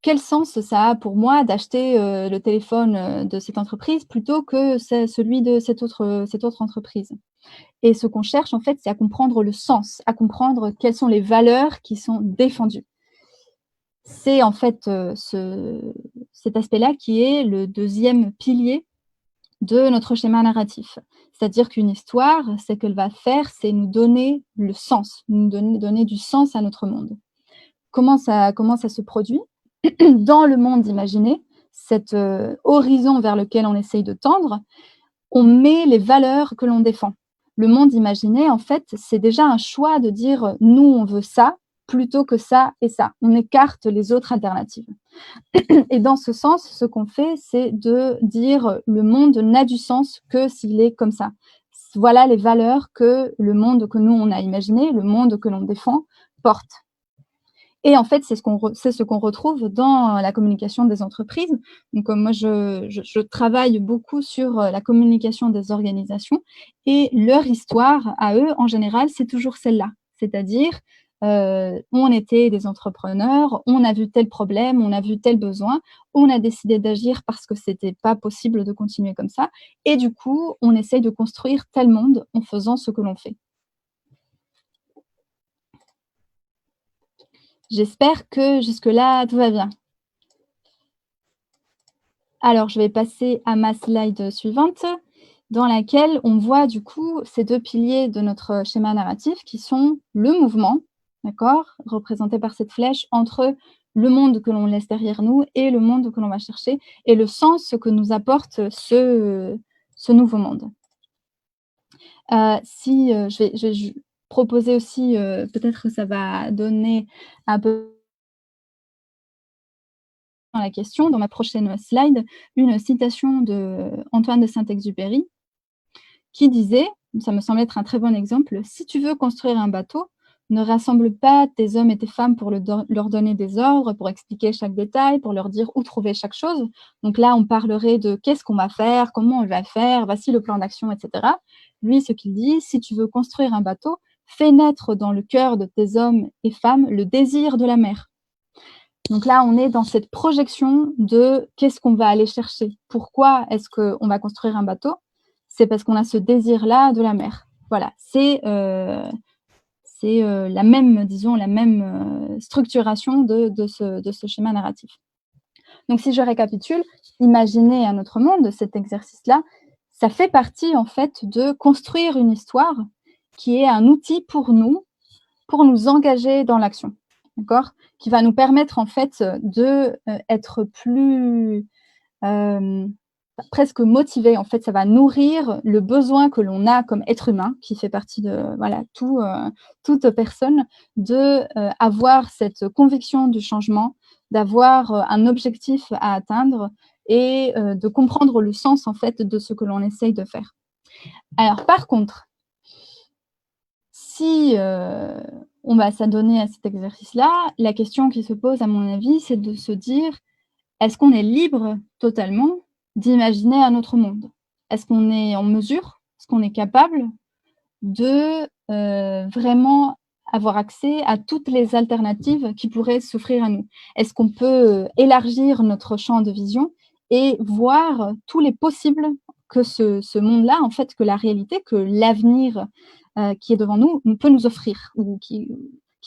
Quel sens ça a pour moi d'acheter le téléphone de cette entreprise plutôt que celui de cette autre entreprise. Et ce qu'on cherche, en fait, c'est à comprendre le sens, à comprendre quelles sont les valeurs qui sont défendues. C'est en fait cet aspect-là qui est le deuxième pilier de notre schéma narratif. C'est-à-dire qu'une histoire, ce qu'elle va faire, c'est nous donner le sens, nous donner du sens à notre monde. Comment ça se produit? Dans le monde imaginé, cet horizon vers lequel on essaye de tendre, on met les valeurs que l'on défend. Le monde imaginé, en fait, c'est déjà un choix de dire « nous, on veut ça », plutôt que ça et ça. On écarte les autres alternatives. Et dans ce sens, ce qu'on fait, c'est de dire le monde n'a du sens que s'il est comme ça. Voilà les valeurs que le monde que nous, on a imaginé, le monde que l'on défend, porte. Et en fait, c'est ce qu'on retrouve dans la communication des entreprises. Donc, moi, je travaille beaucoup sur la communication des organisations et leur histoire à eux, en général, c'est toujours celle-là. C'est-à-dire, on était des entrepreneurs, on a vu tel problème, on a vu tel besoin, on a décidé d'agir parce que c'était pas possible de continuer comme ça. Et du coup, on essaye de construire tel monde en faisant ce que l'on fait. J'espère que jusque-là, tout va bien. Alors, je vais passer à ma slide suivante, dans laquelle on voit du coup ces deux piliers de notre schéma narratif qui sont le mouvement, d'accord, représenté par cette flèche, entre le monde que l'on laisse derrière nous et le monde que l'on va chercher, et le sens que nous apporte ce nouveau monde. Je vais proposer aussi, peut-être que ça va donner un peu dans la question, dans ma prochaine slide, une citation de Antoine de Saint-Exupéry qui disait, ça me semble être un très bon exemple, « Si tu veux construire un bateau, ne rassemble pas tes hommes et tes femmes pour leur donner des ordres, pour expliquer chaque détail, pour leur dire où trouver chaque chose. » Donc là, on parlerait de qu'est-ce qu'on va faire, comment on va faire, voici le plan d'action, etc. Lui, ce qu'il dit, si tu veux construire un bateau, fais naître dans le cœur de tes hommes et femmes le désir de la mer. Donc là, on est dans cette projection de qu'est-ce qu'on va aller chercher. Pourquoi est-ce qu'on va construire un bateau? C'est parce qu'on a ce désir-là de la mer. Voilà, c'est la même, disons, la même structuration de ce schéma narratif. Donc si je récapitule, imaginer un autre monde, cet exercice-là, ça fait partie en fait de construire une histoire qui est un outil pour nous engager dans l'action, d'accord? Qui va nous permettre en fait de être plus presque motivé. En fait, ça va nourrir le besoin que l'on a comme être humain, qui fait partie de voilà toute personne, de avoir cette conviction du changement, d'avoir un objectif à atteindre et de comprendre le sens en fait de ce que l'on essaye de faire. Alors par contre, si on va s'adonner à cet exercice-là, la question qui se pose à mon avis, c'est de se dire: est-ce qu'on est libre totalement d'imaginer un autre monde? Est-ce qu'on est en mesure, est-ce qu'on est capable de vraiment avoir accès à toutes les alternatives qui pourraient s'offrir à nous? Est-ce qu'on peut élargir notre champ de vision et voir tous les possibles que ce monde-là, en fait, que la réalité, que l'avenir qui est devant nous peut nous offrir, ou qui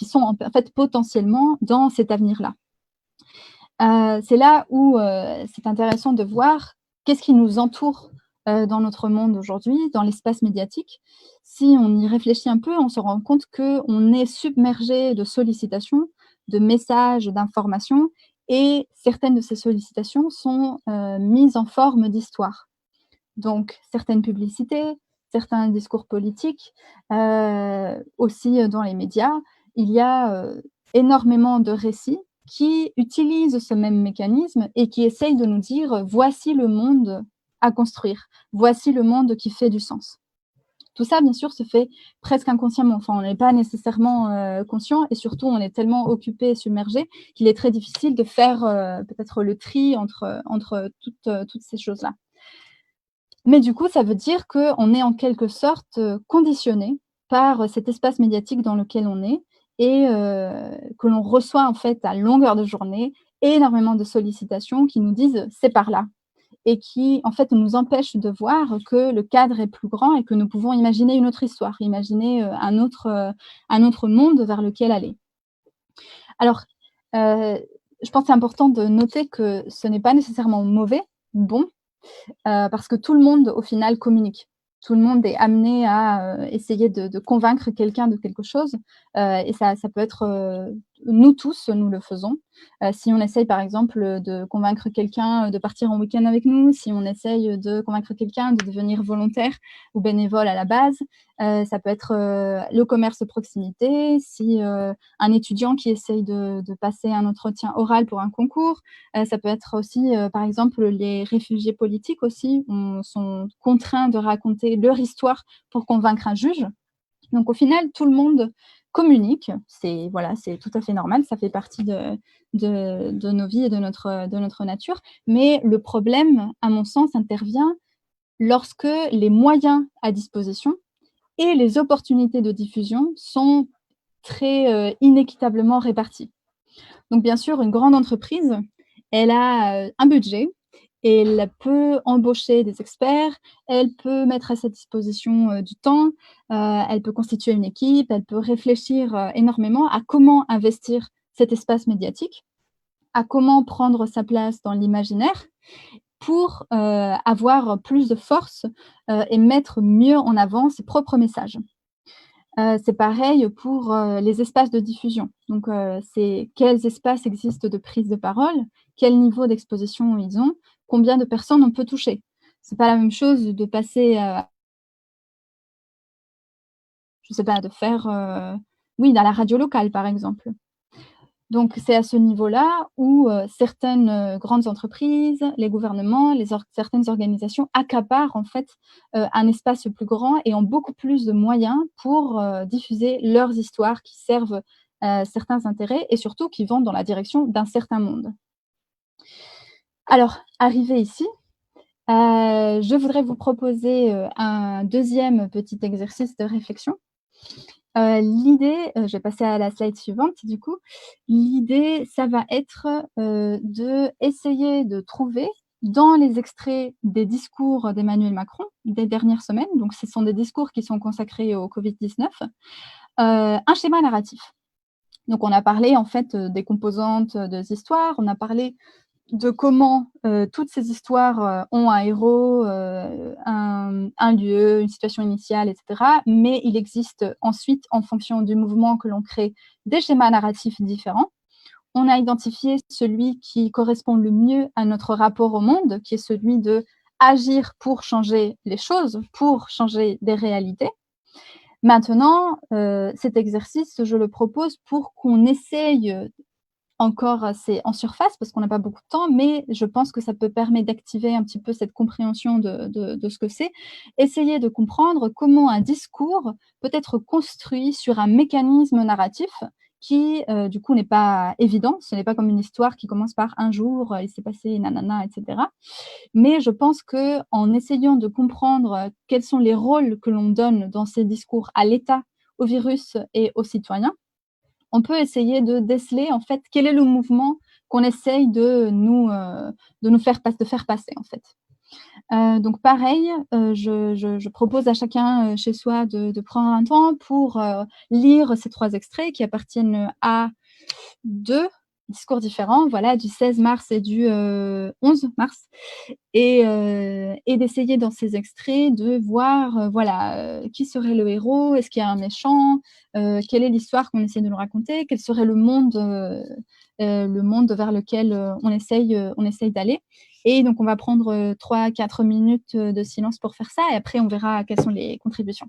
sont en fait potentiellement dans cet avenir-là? C'est là où c'est intéressant de voir qu'est-ce qui nous entoure dans notre monde aujourd'hui, dans l'espace médiatique. Si on y réfléchit un peu, on se rend compte qu'on est submergé de sollicitations, de messages, d'informations, et certaines de ces sollicitations sont mises en forme d'histoire. Donc, certaines publicités, certains discours politiques, aussi dans les médias, il y a énormément de récits qui utilisent ce même mécanisme et qui essayent de nous dire: voici le monde à construire, voici le monde qui fait du sens. Tout ça, bien sûr, se fait presque inconsciemment. Enfin, on n'est pas nécessairement conscient, et surtout, on est tellement occupé et submergé qu'il est très difficile de faire peut-être le tri entre toutes ces choses-là. Mais du coup, ça veut dire qu'on est en quelque sorte conditionné par cet espace médiatique dans lequel on est, et que l'on reçoit en fait à longueur de journée énormément de sollicitations qui nous disent: c'est par là, et qui en fait nous empêchent de voir que le cadre est plus grand et que nous pouvons imaginer une autre histoire, imaginer un autre monde vers lequel aller. Alors, je pense que c'est important de noter que ce n'est pas nécessairement mauvais, bon, parce que tout le monde, au final, communique. Tout le monde est amené à essayer de convaincre quelqu'un de quelque chose, et ça peut être nous tous, nous le faisons. Si on essaye, par exemple, de convaincre quelqu'un de partir en week-end avec nous, si on essaye de convaincre quelqu'un de devenir volontaire ou bénévole à la base, ça peut être le commerce de proximité, si un étudiant qui essaye de passer un entretien oral pour un concours, ça peut être aussi, par exemple, les réfugiés politiques aussi sont contraints de raconter leur histoire pour convaincre un juge. Donc au final, tout le monde communique, c'est tout à fait normal, ça fait partie de nos vies et de notre nature. Mais le problème, à mon sens, intervient lorsque les moyens à disposition et les opportunités de diffusion sont très inéquitablement répartis. Donc bien sûr, une grande entreprise, elle a un budget, et elle peut embaucher des experts, elle peut mettre à sa disposition du temps, elle peut constituer une équipe, elle peut réfléchir énormément à comment investir cet espace médiatique, à comment prendre sa place dans l'imaginaire pour avoir plus de force et mettre mieux en avant ses propres messages. C'est pareil pour les espaces de diffusion. Donc, c'est quels espaces existent de prise de parole, quel niveau d'exposition ils ont, combien de personnes on peut toucher. C'est pas la même chose de passer, je sais pas, de faire, dans la radio locale, par exemple. Donc c'est à ce niveau-là où certaines grandes entreprises, les gouvernements, certaines organisations accaparent en fait un espace plus grand et ont beaucoup plus de moyens pour diffuser leurs histoires qui servent certains intérêts et surtout qui vont dans la direction d'un certain monde. Alors, arrivé ici, je voudrais vous proposer un deuxième petit exercice de réflexion L'idée, je vais passer à la slide suivante du coup. L'idée, ça va être, d'essayer de trouver dans les extraits des discours d'Emmanuel Macron des dernières semaines, donc ce sont des discours qui sont consacrés au Covid-19, un schéma narratif. Donc on a parlé en fait, des composantes, des histoires, on a parlé de comment, toutes ces histoires, ont un héros, un lieu, une situation initiale et cetera. Mais il existe ensuite, en fonction du mouvement que l'on crée, des schémas narratifs différents. On a identifié celui qui correspond le mieux à notre rapport au monde, qui est celui d'agir pour changer les choses, pour changer des réalités. Maintenant, cet exercice, je le propose pour qu'on essaye, encore assez en surface parce qu'on n'a pas beaucoup de temps, mais je pense que ça peut permettre d'activer un petit peu cette compréhension de ce que c'est. Essayer de comprendre comment un discours peut être construit sur un mécanisme narratif qui, du coup, n'est pas évident. Ce n'est pas comme une histoire qui commence par: «Un jour, il s'est passé nanana» et cetera. Mais je pense qu'en essayant de comprendre, quels sont les rôles que l'on donne dans ces discours à l'État, au virus et aux citoyens, on peut essayer de déceler en fait quel est le mouvement qu'on essaye de nous faire passer en fait. Donc pareil, je propose à chacun, chez soi de prendre un temps pour, lire ces 3 extraits qui appartiennent à 2 discours différents, voilà, du 16 mars et du, 11 mars et d'essayer dans ces extraits de voir, voilà, qui serait le héros? Est-ce qu'il y a un méchant? Quelle est l'histoire qu'on essaie de nous raconter? Quel serait le monde vers lequel, on essaye d'aller? Et donc on va prendre, 3-4 minutes, de silence pour faire ça et après on verra quelles sont les contributions.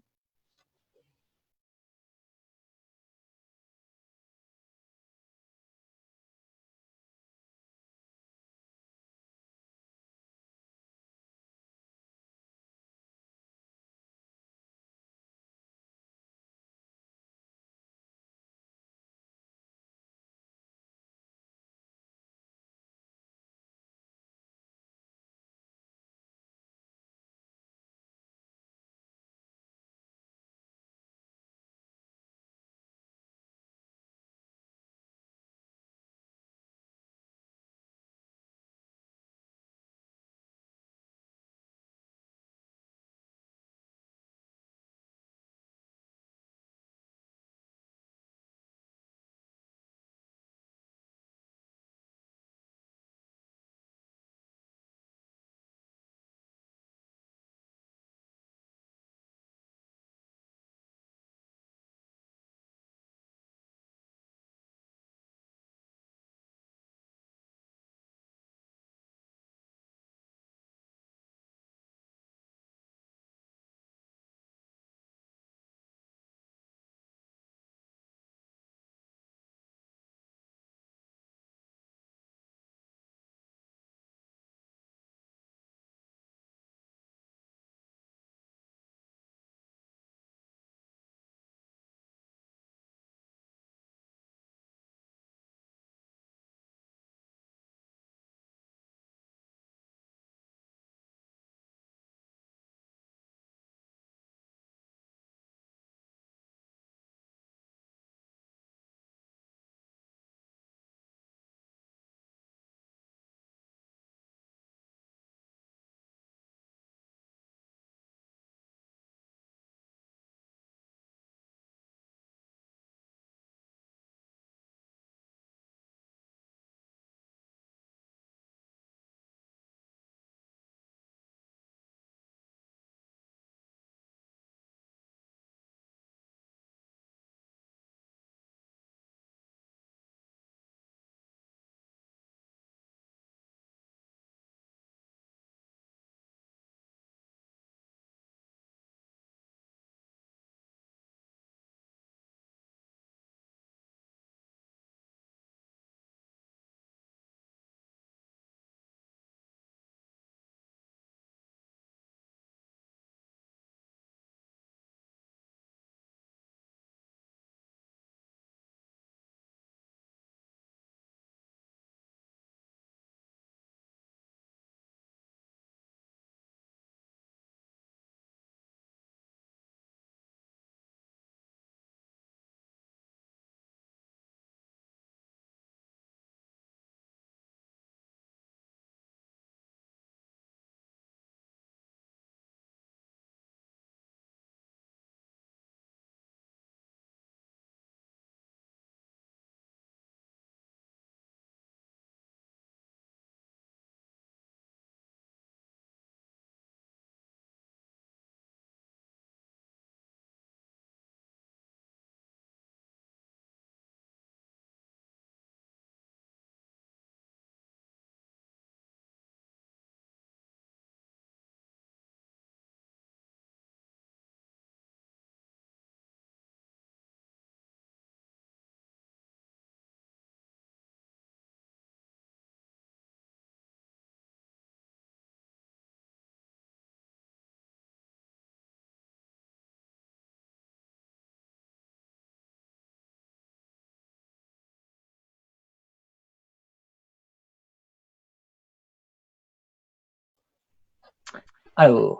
Alors,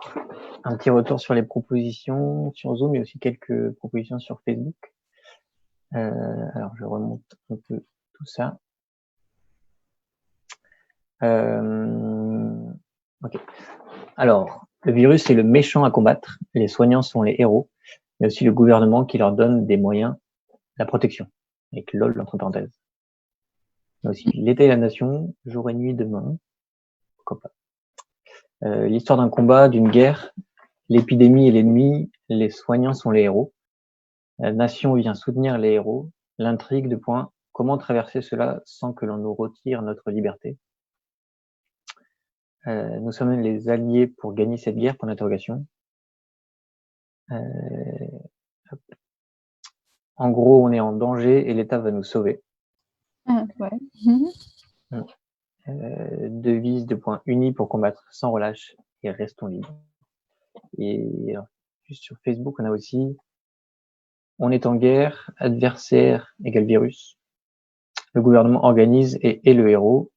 un petit retour sur les propositions sur Zoom et aussi quelques propositions sur Facebook. Alors, je remonte un peu tout ça. Ok. Alors, le virus est le méchant à combattre. Les soignants sont les héros, mais aussi le gouvernement qui leur donne des moyens, la protection. Avec LOL entre parenthèses. Mais aussi l'État et la nation, jour et nuit demain. Pourquoi pas. L'histoire d'un combat, d'une guerre, l'épidémie et l'ennemi, les soignants sont les héros. La nation vient soutenir les héros. L'intrigue de point, comment traverser cela sans que l'on nous retire notre liberté. Nous sommes les alliés pour gagner cette guerre, pour l'interrogation. En gros, on est en danger et l'État va nous sauver. Ouais. Devise de point unis pour combattre sans relâche et restons libres. Et alors, juste sur Facebook, on a aussi on est en guerre, adversaire égale virus. Le gouvernement organise et est le héros.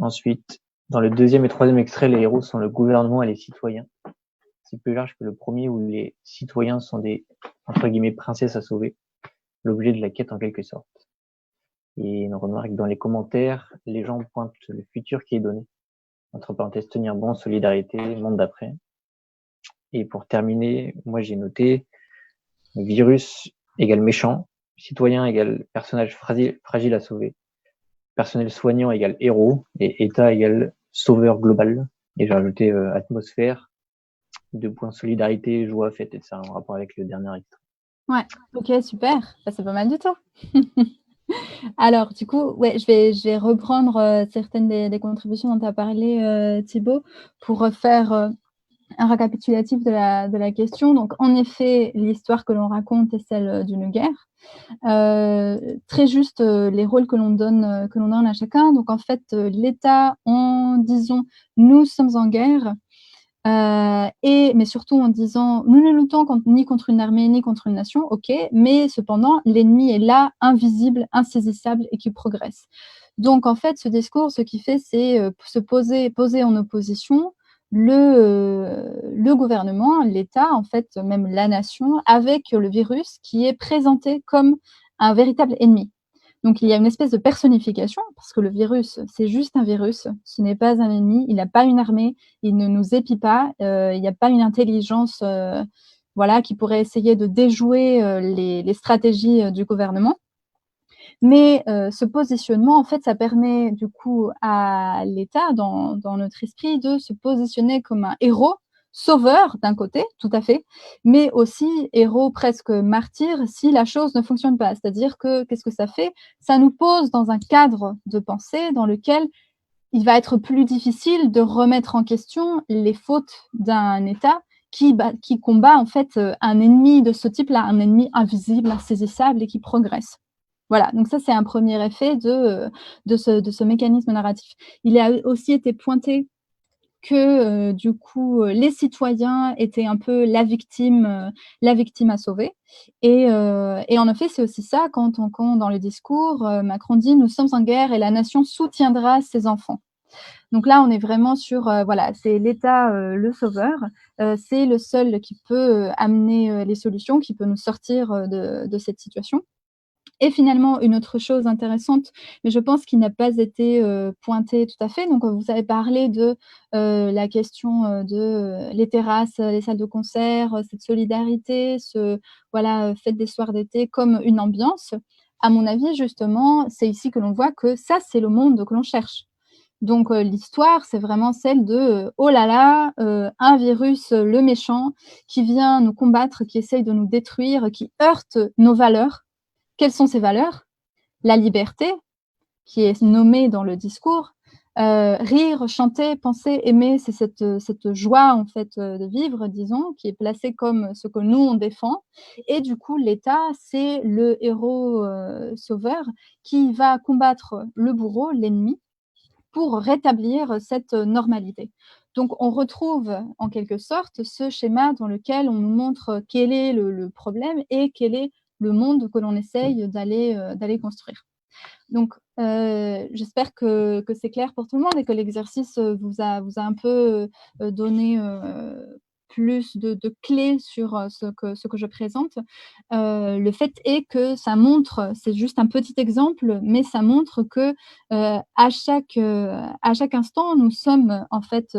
Ensuite, dans le deuxième et troisième extrait, les héros sont le gouvernement et les citoyens. C'est plus large que le premier où les citoyens sont des, entre guillemets, princesses à sauver, l'objet de la quête en quelque sorte. Et on remarque dans les commentaires, les gens pointent le futur qui est donné. Entre parenthèses, tenir bon, solidarité, monde d'après. Et pour terminer, moi j'ai noté virus égale méchant, citoyen égale personnage fragile à sauver, personnel soignant égale héros, et État égale sauveur global. Et j'ai rajouté atmosphère, deux points solidarité, joie, fête, et ça en rapport avec le dernier extrait. Ouais, ok, super. Bah, c'est pas mal du tout. Alors, du coup, ouais, je vais reprendre certaines des contributions dont tu as parlé, Thibaut, pour refaire un récapitulatif de la question. Donc, en effet, l'histoire que l'on raconte est celle d'une guerre. Très juste, les rôles que l'on donne à chacun. Donc, en fait, l'État, en disant nous sommes en guerre, mais surtout en disant nous ne luttons ni contre une armée ni contre une nation, ok, mais cependant l'ennemi est là, invisible, insaisissable et qui progresse. Donc en fait, ce discours, ce qu'il fait, c'est se poser en opposition le gouvernement, l'État, en fait, même la nation, avec le virus qui est présenté comme un véritable ennemi. Donc il y a une espèce de personnification, parce que le virus, c'est juste un virus, ce n'est pas un ennemi, il n'a pas une armée, il ne nous épie pas, il n'y a pas une intelligence voilà, qui pourrait essayer de déjouer les stratégies du gouvernement. Mais ce positionnement, en fait, ça permet du coup à l'État, dans notre esprit, de se positionner comme un héros, sauveur d'un côté, tout à fait, mais aussi héros presque martyr si la chose ne fonctionne pas. C'est-à-dire que qu'est-ce que ça fait? Ça nous pose dans un cadre de pensée dans lequel il va être plus difficile de remettre en question les fautes d'un État qui combat en fait un ennemi de ce type-là, un ennemi invisible, insaisissable et qui progresse. Voilà, donc ça c'est un premier effet de ce mécanisme narratif. Il a aussi été pointé que du coup les citoyens étaient un peu la victime à sauver et en effet c'est aussi ça quand dans le discours Macron dit nous sommes en guerre et la nation soutiendra ses enfants. Donc là on est vraiment sur voilà, c'est l'État le sauveur, c'est le seul qui peut amener les solutions, qui peut nous sortir de cette situation. Et finalement, une autre chose intéressante, mais je pense qu'il n'a pas été pointé tout à fait. Donc, vous avez parlé de la question de les terrasses, les salles de concert, cette solidarité, voilà, fête des soirs d'été comme une ambiance. À mon avis, justement, c'est ici que l'on voit que ça, c'est le monde que l'on cherche. Donc, l'histoire, c'est vraiment celle de oh là là, un virus, le méchant, qui vient nous combattre, qui essaye de nous détruire, qui heurte nos valeurs. Quelles sont ces valeurs? La liberté, qui est nommée dans le discours, rire, chanter, penser, aimer, c'est cette joie en fait de vivre, disons, qui est placée comme ce que nous on défend. Et du coup, l'État, c'est le héros sauveur qui va combattre le bourreau, l'ennemi, pour rétablir cette normalité. Donc, on retrouve en quelque sorte ce schéma dans lequel on nous montre quel est le problème et quel est le monde que l'on essaye d'aller construire. Donc, j'espère que c'est clair pour tout le monde et que l'exercice vous a un peu donné plus de clés sur ce que je présente. Le fait est que ça montre, c'est juste un petit exemple, mais ça montre que à chaque instant, nous sommes en fait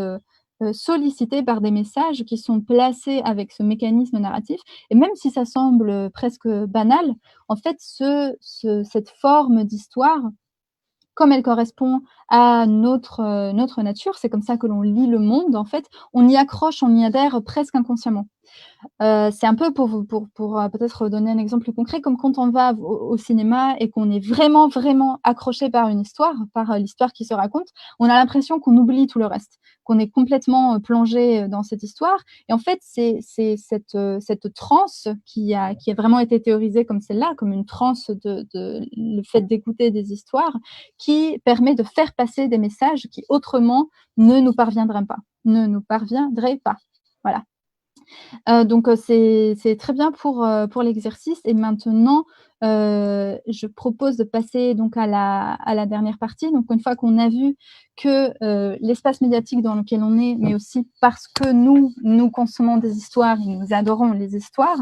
sollicités par des messages qui sont placés avec ce mécanisme narratif. Et même si ça semble presque banal, en fait, cette forme d'histoire, comme elle correspond à notre nature, c'est comme ça que l'on lit le monde, en fait, on y accroche, on y adhère presque inconsciemment. C'est un peu pour peut-être donner un exemple concret, comme quand on va au cinéma et qu'on est vraiment, vraiment accroché par une histoire, par l'histoire qui se raconte, on a l'impression qu'on oublie tout le reste, qu'on est complètement plongé dans cette histoire. Et en fait, c'est cette transe qui a vraiment été théorisée comme celle-là, comme une transe de le fait d'écouter des histoires, qui permet de faire passer des messages qui autrement ne nous parviendraient pas. Voilà. Donc c'est très bien pour l'exercice et maintenant, je propose de passer donc à la dernière partie. Donc une fois qu'on a vu que, l'espace médiatique dans lequel on est, mais aussi parce que nous consommons des histoires et nous adorons les histoires,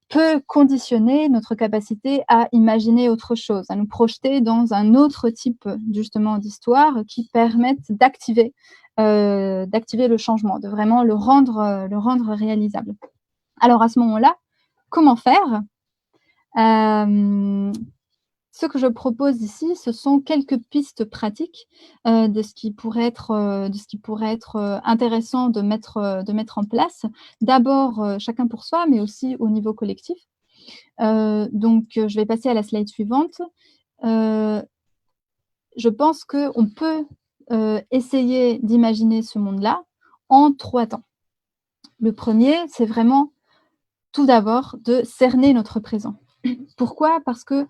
peut conditionner notre capacité à imaginer autre chose, à nous projeter dans un autre type justement d'histoire qui permettent d'activer le changement, de vraiment le rendre réalisable. Alors à ce moment-là, comment faire? Ce que je propose ici, ce sont quelques pistes pratiques de ce qui pourrait être intéressant de mettre en place. D'abord, chacun pour soi, mais aussi au niveau collectif. Donc, je vais passer à la slide suivante. Je pense qu'on peut essayer d'imaginer ce monde-là en 3 temps. Le premier, c'est vraiment tout d'abord de cerner notre présent. Pourquoi? Parce que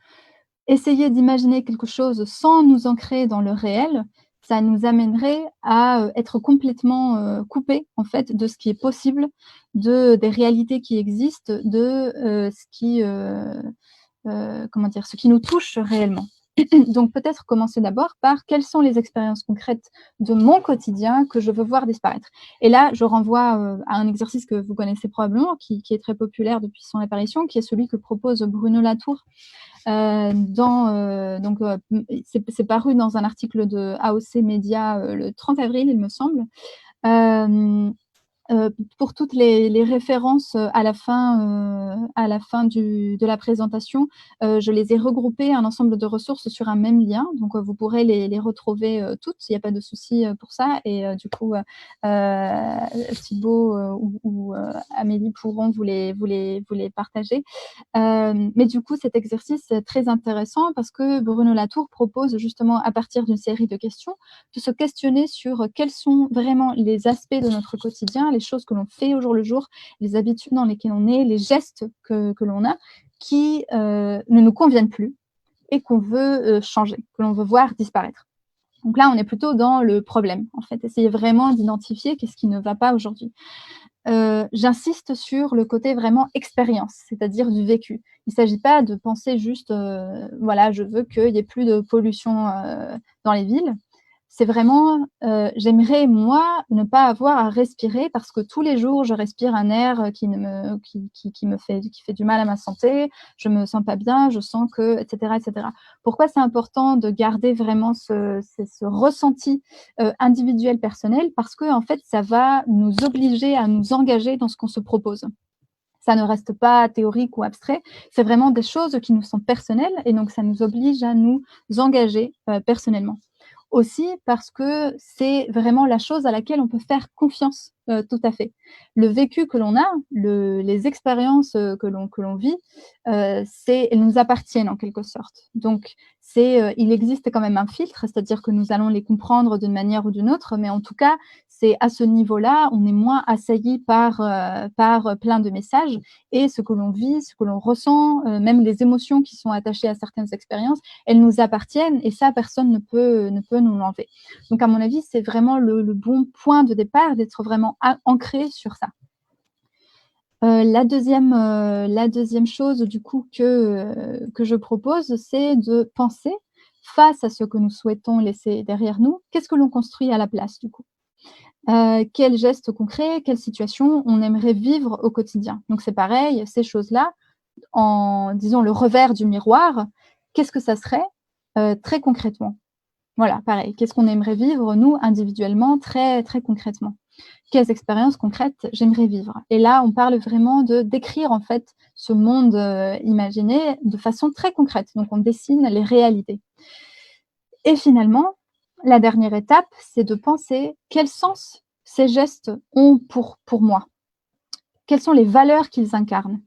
essayer d'imaginer quelque chose sans nous ancrer dans le réel, ça nous amènerait à être complètement coupés en fait de ce qui est possible, des réalités qui existent, de ce qui nous touche réellement. Donc peut-être commencer d'abord par quelles sont les expériences concrètes de mon quotidien que je veux voir disparaître. Et là, je renvoie à un exercice que vous connaissez probablement, qui est très populaire depuis son apparition, qui est celui que propose Bruno Latour. C'est paru dans un article de AOC Média le 30 avril, il me semble. Pour toutes les références à la fin de la présentation, je les ai regroupées, un ensemble de ressources sur un même lien. Donc, vous pourrez les retrouver toutes, il n'y a pas de souci pour ça. Et du coup, Thibaut ou Amélie pourront vous les partager. Mais du coup, cet exercice est très intéressant parce que Bruno Latour propose justement, à partir d'une série de questions, de se questionner sur quels sont vraiment les aspects de notre quotidien, les choses que l'on fait au jour le jour, les habitudes dans lesquelles on est, les gestes que l'on a, qui ne nous conviennent plus et qu'on veut changer, que l'on veut voir disparaître. Donc là, on est plutôt dans le problème, en fait. Essayer vraiment d'identifier qu'est-ce qui ne va pas aujourd'hui. J'insiste sur le côté vraiment expérience, c'est-à-dire du vécu. Il ne s'agit pas de penser juste, voilà, je veux qu'il n'y ait plus de pollution dans les villes. C'est vraiment, j'aimerais moi ne pas avoir à respirer parce que tous les jours je respire un air qui fait du mal à ma santé, je me sens pas bien, je sens que, etc., etc. Pourquoi c'est important de garder vraiment ce ressenti individuel personnel? Parce que en fait, ça va nous obliger à nous engager dans ce qu'on se propose. Ça ne reste pas théorique ou abstrait, c'est vraiment des choses qui nous sont personnelles et donc ça nous oblige à nous engager personnellement. Aussi parce que c'est vraiment la chose à laquelle on peut faire confiance, tout à fait. Le vécu que l'on a, les expériences que l'on vit, elles nous appartiennent en quelque sorte. Donc, il existe quand même un filtre, c'est-à-dire que nous allons les comprendre d'une manière ou d'une autre, mais en tout cas, c'est à ce niveau-là, on est moins assailli par plein de messages et ce que l'on vit, ce que l'on ressent, même les émotions qui sont attachées à certaines expériences, elles nous appartiennent et ça, personne ne peut nous l'enlever. Donc, à mon avis, c'est vraiment le bon point de départ d'être vraiment ancré sur ça. La deuxième chose du coup que je propose, c'est de penser face à ce que nous souhaitons laisser derrière nous, qu'est-ce que l'on construit à la place du coup? Quels gestes concrets, quelles situations on aimerait vivre au quotidien? Donc c'est pareil, ces choses-là, en disons le revers du miroir, qu'est-ce que ça serait très concrètement? Voilà, pareil, qu'est-ce qu'on aimerait vivre, nous, individuellement, très, très concrètement? Quelles expériences concrètes j'aimerais vivre? Et là, on parle vraiment de décrire, en fait, ce monde imaginé de façon très concrète. Donc, on dessine les réalités. Et finalement, la dernière étape, c'est de penser quel sens ces gestes ont pour moi. Quelles sont les valeurs qu'ils incarnent?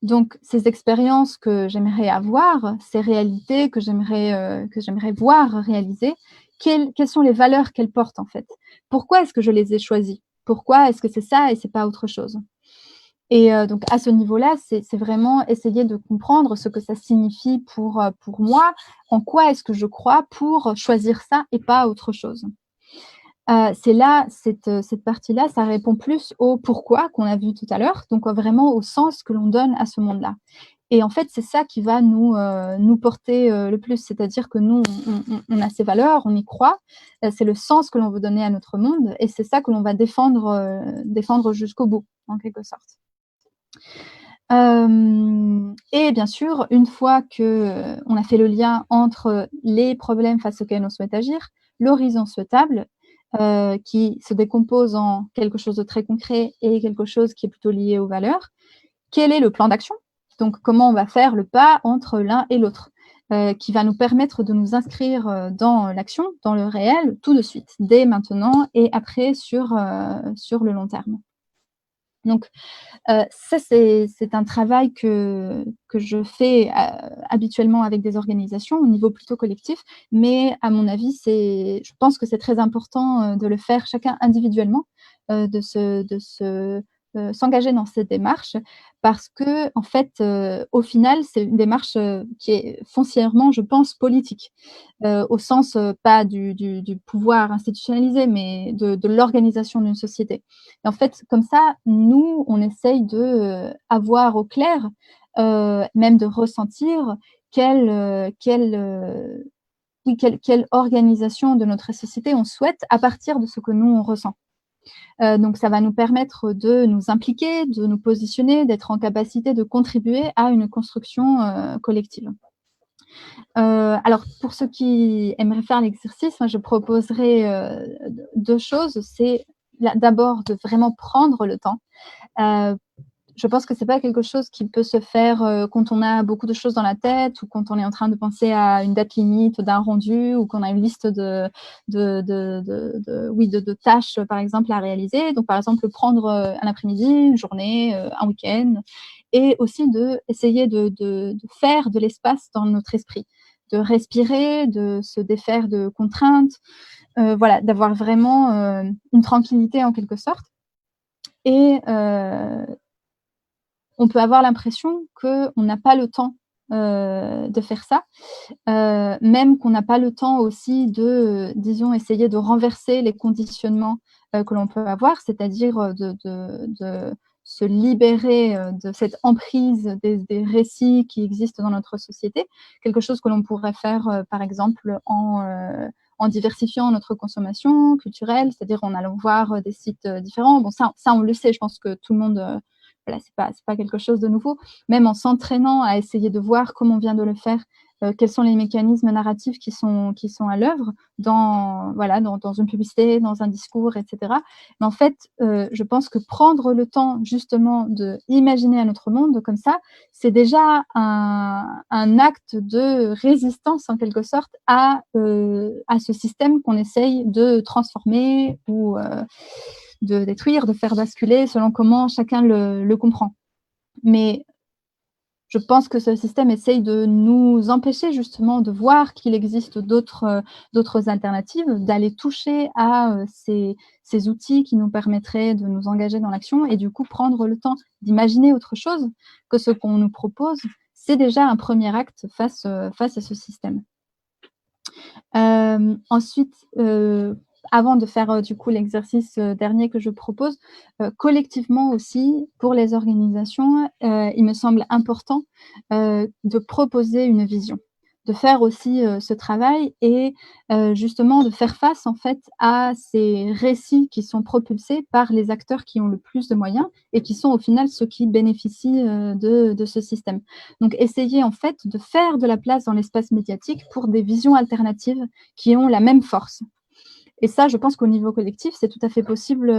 Donc, ces expériences que j'aimerais avoir, ces réalités que j'aimerais voir réaliser, quelles sont les valeurs qu'elles portent en fait? Pourquoi est-ce que je les ai choisies? Pourquoi est-ce que c'est ça et c'est pas autre chose? Et donc à ce niveau-là, c'est vraiment essayer de comprendre ce que ça signifie pour moi, en quoi est-ce que je crois pour choisir ça et pas autre chose. C'est là, cette partie-là, ça répond plus au pourquoi qu'on a vu tout à l'heure, donc vraiment au sens que l'on donne à ce monde-là. Et en fait, c'est ça qui va nous porter le plus, c'est-à-dire que nous, on a ces valeurs, on y croit, c'est le sens que l'on veut donner à notre monde, et c'est ça que l'on va défendre jusqu'au bout, en quelque sorte. Et bien sûr, une fois qu'on a fait le lien entre les problèmes face auxquels on souhaite agir, l'horizon souhaitable, qui se décompose en quelque chose de très concret et quelque chose qui est plutôt lié aux valeurs. Quel est le plan d'action? Donc, comment on va faire le pas entre l'un et l'autre, qui va nous permettre de nous inscrire dans l'action, dans le réel, tout de suite, dès maintenant et après sur le long terme. Donc, ça, c'est un travail que je fais habituellement avec des organisations au niveau plutôt collectif, mais à mon avis, je pense que c'est très important de le faire chacun individuellement, de s'engager dans cette démarche parce que en fait, au final, c'est une démarche qui est foncièrement, je pense, politique, au sens pas du pouvoir institutionnalisé, mais de l'organisation d'une société. Et en fait, comme ça, nous, on essaye de avoir au clair, même de ressentir quelle organisation de notre société on souhaite à partir de ce que nous, on ressent. Donc ça va nous permettre de nous impliquer, de nous positionner, d'être en capacité de contribuer à une construction collective. Alors pour ceux qui aimeraient faire l'exercice, moi je proposerais 2 choses. C'est d'abord de vraiment prendre le temps. Je pense que c'est pas quelque chose qui peut se faire quand on a beaucoup de choses dans la tête ou quand on est en train de penser à une date limite d'un rendu ou qu'on a une liste de tâches, par exemple, à réaliser. Donc, par exemple, prendre un après-midi, une journée, un week-end et aussi essayer de faire de l'espace dans notre esprit, de respirer, de se défaire de contraintes, voilà, d'avoir vraiment une tranquillité en quelque sorte. Et on peut avoir l'impression qu'on n'a pas le temps de faire ça, même qu'on n'a pas le temps aussi de, disons, essayer de renverser les conditionnements que l'on peut avoir, c'est-à-dire de se libérer de cette emprise des récits qui existent dans notre société, quelque chose que l'on pourrait faire, par exemple, en diversifiant notre consommation culturelle, c'est-à-dire en allant voir des sites différents. Bon, ça, on le sait, je pense que tout le monde voilà, c'est pas quelque chose de nouveau. Même en s'entraînant à essayer de voir comme on vient de le faire, quels sont les mécanismes narratifs qui sont à l'œuvre dans une publicité, dans un discours, etc. Mais en fait, je pense que prendre le temps justement d'imaginer un autre monde comme ça, c'est déjà un acte de résistance en quelque sorte à ce système qu'on essaye de transformer ou de détruire, de faire basculer selon comment chacun le comprend. Mais je pense que ce système essaye de nous empêcher justement de voir qu'il existe d'autres alternatives, d'aller toucher à ces outils qui nous permettraient de nous engager dans l'action et du coup prendre le temps d'imaginer autre chose que ce qu'on nous propose. C'est déjà un premier acte face à ce système. Ensuite, avant de faire du coup l'exercice dernier que je propose, collectivement aussi, pour les organisations, il me semble important de proposer une vision. de faire aussi, ce travail et justement de faire face, en fait, à ces récits qui sont propulsés par les acteurs qui ont le plus de moyens et qui sont, au final, ceux qui bénéficient, de ce système. Donc essayer, en fait, de faire de la place dans l'espace médiatique pour des visions alternatives qui ont la même force. Et ça, je pense qu'au niveau collectif, c'est tout à fait possible,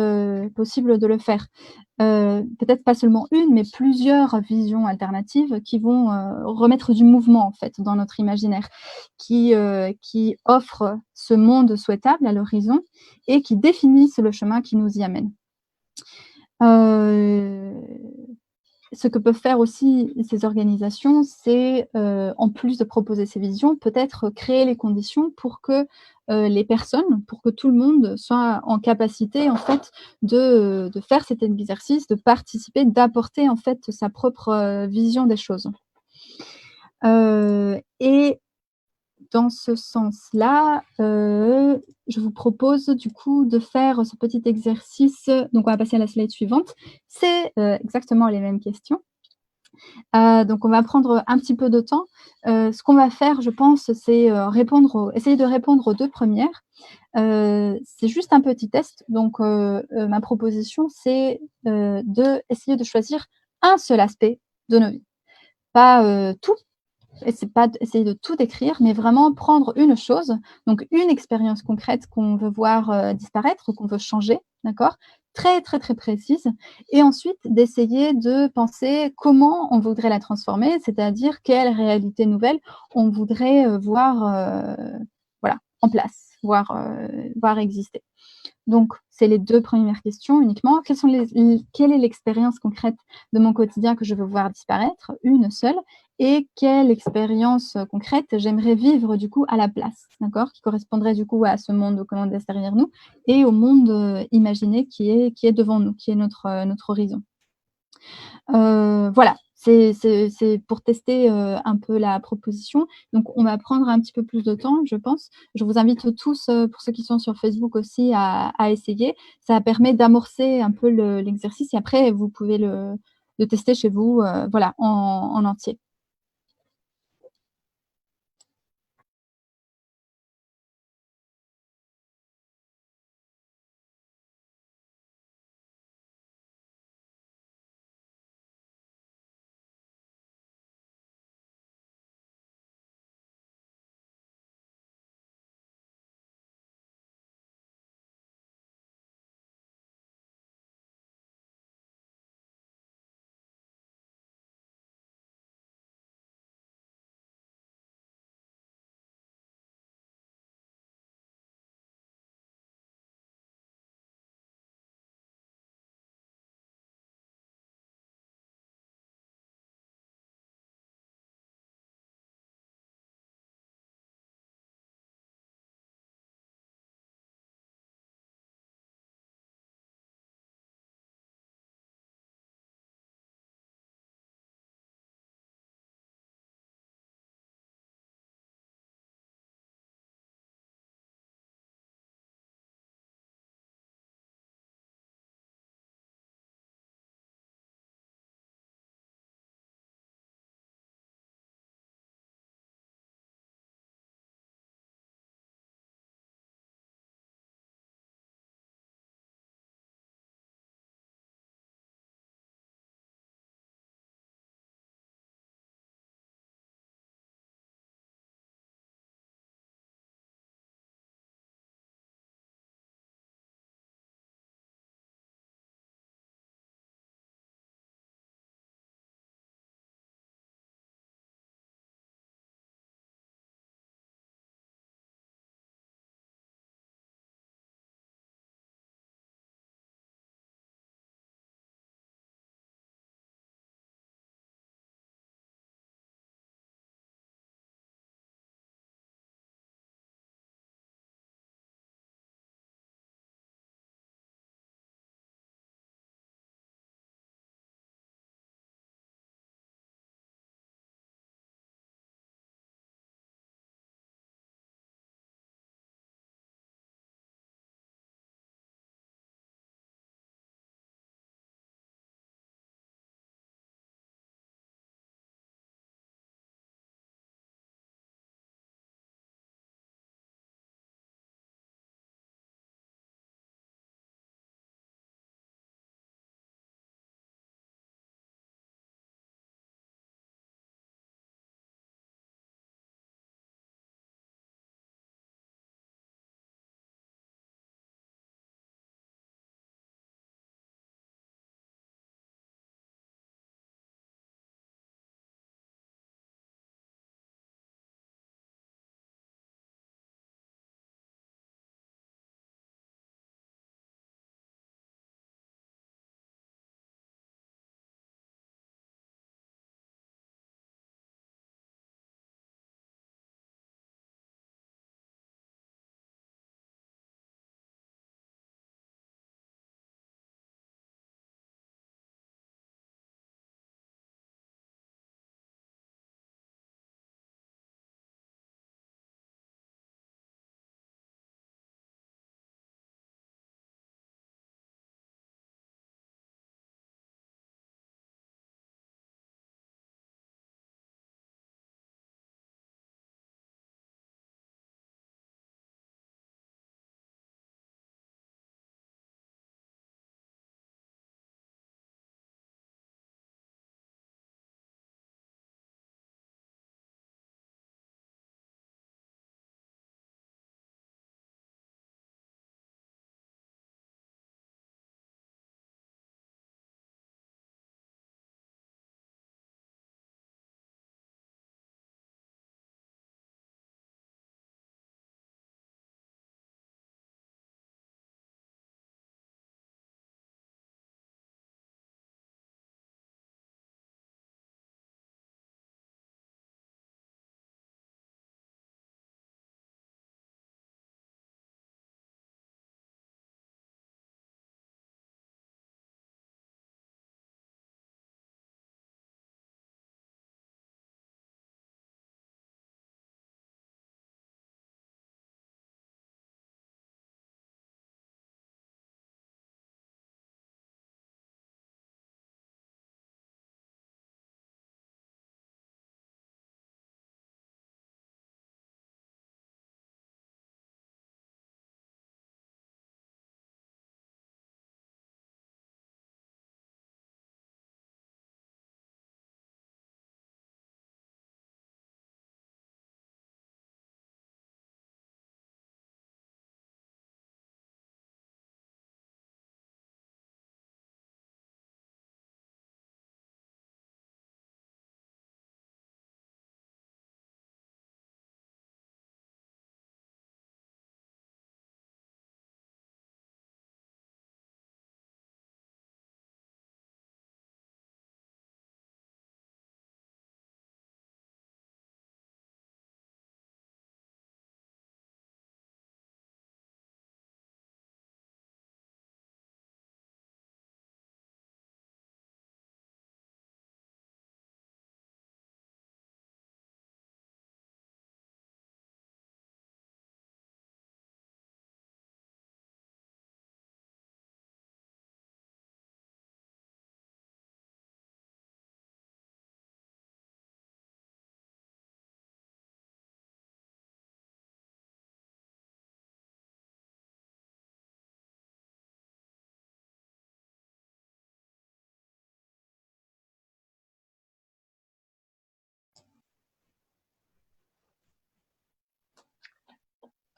possible de le faire. Peut-être pas seulement une, mais plusieurs visions alternatives qui vont, remettre du mouvement, en fait, dans notre imaginaire, qui offrent ce monde souhaitable à l'horizon et qui définissent le chemin qui nous y amène. Heu Ce que peuvent faire aussi ces organisations, c'est, en plus de proposer ces visions, peut-être créer les conditions pour que, les personnes, pour que tout le monde soit en capacité, en fait, de faire cet exercice, de participer, d'apporter, en fait, sa propre, vision des choses. Et dans ce sens-là, je vous propose du coup de faire ce petit exercice, donc on va passer à la slide suivante. C'est, exactement les mêmes questions. Donc on va prendre un petit peu de temps. Ce qu'on va faire, je pense, c'est, essayer de répondre aux 2 premières. C'est juste un petit test, donc ma proposition, c'est, d'essayer de choisir un seul aspect de nos vies. Pas, tout, et c'est pas essayer de tout décrire, mais vraiment prendre une chose, donc une expérience concrète qu'on veut voir, disparaître ou qu'on veut changer, d'accord? Très, très, très précise et ensuite d'essayer de penser comment on voudrait la transformer, c'est-à-dire quelle réalité nouvelle on voudrait, voir, voilà, en place, voir exister. Donc, c'est les 2 premières questions uniquement. Quelle est l'expérience concrète de mon quotidien que je veux voir disparaître? Une seule. Et quelle expérience, concrète j'aimerais vivre du coup à la place, d'accord? Qui correspondrait du coup à ce monde qu'on laisse derrière nous et au monde, imaginé qui est devant nous, qui est notre horizon. Voilà, c'est pour tester, un peu la proposition. Donc on va prendre un petit peu plus de temps, je pense. Je vous invite tous, pour ceux qui sont sur Facebook aussi à essayer. Ça permet d'amorcer un peu l'exercice et après vous pouvez le tester chez vous, voilà, en entier.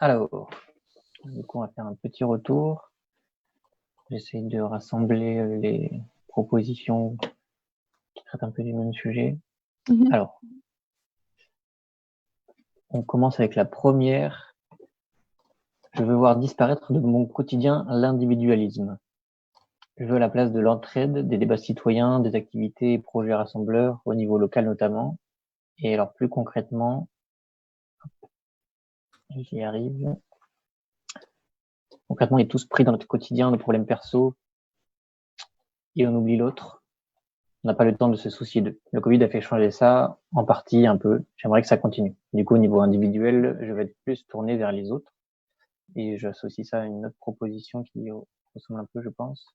Alors, du coup, on va faire un petit retour. J'essaie de rassembler les propositions qui traitent un peu du même sujet. Alors, on commence avec la première. Je veux voir disparaître de mon quotidien l'individualisme. Je veux la place de l'entraide, des débats citoyens, des activités et projets rassembleurs au niveau local notamment. Et alors plus concrètement, j'y arrive. Concrètement, on est tous pris dans notre quotidien, nos problèmes perso, et on oublie l'autre. On n'a pas le temps de se soucier d'eux. Le Covid a fait changer ça, en partie, un peu. J'aimerais que ça continue. Du coup, au niveau individuel, je vais être plus tourné vers les autres. Et j'associe ça à une autre proposition qui ressemble un peu, je pense.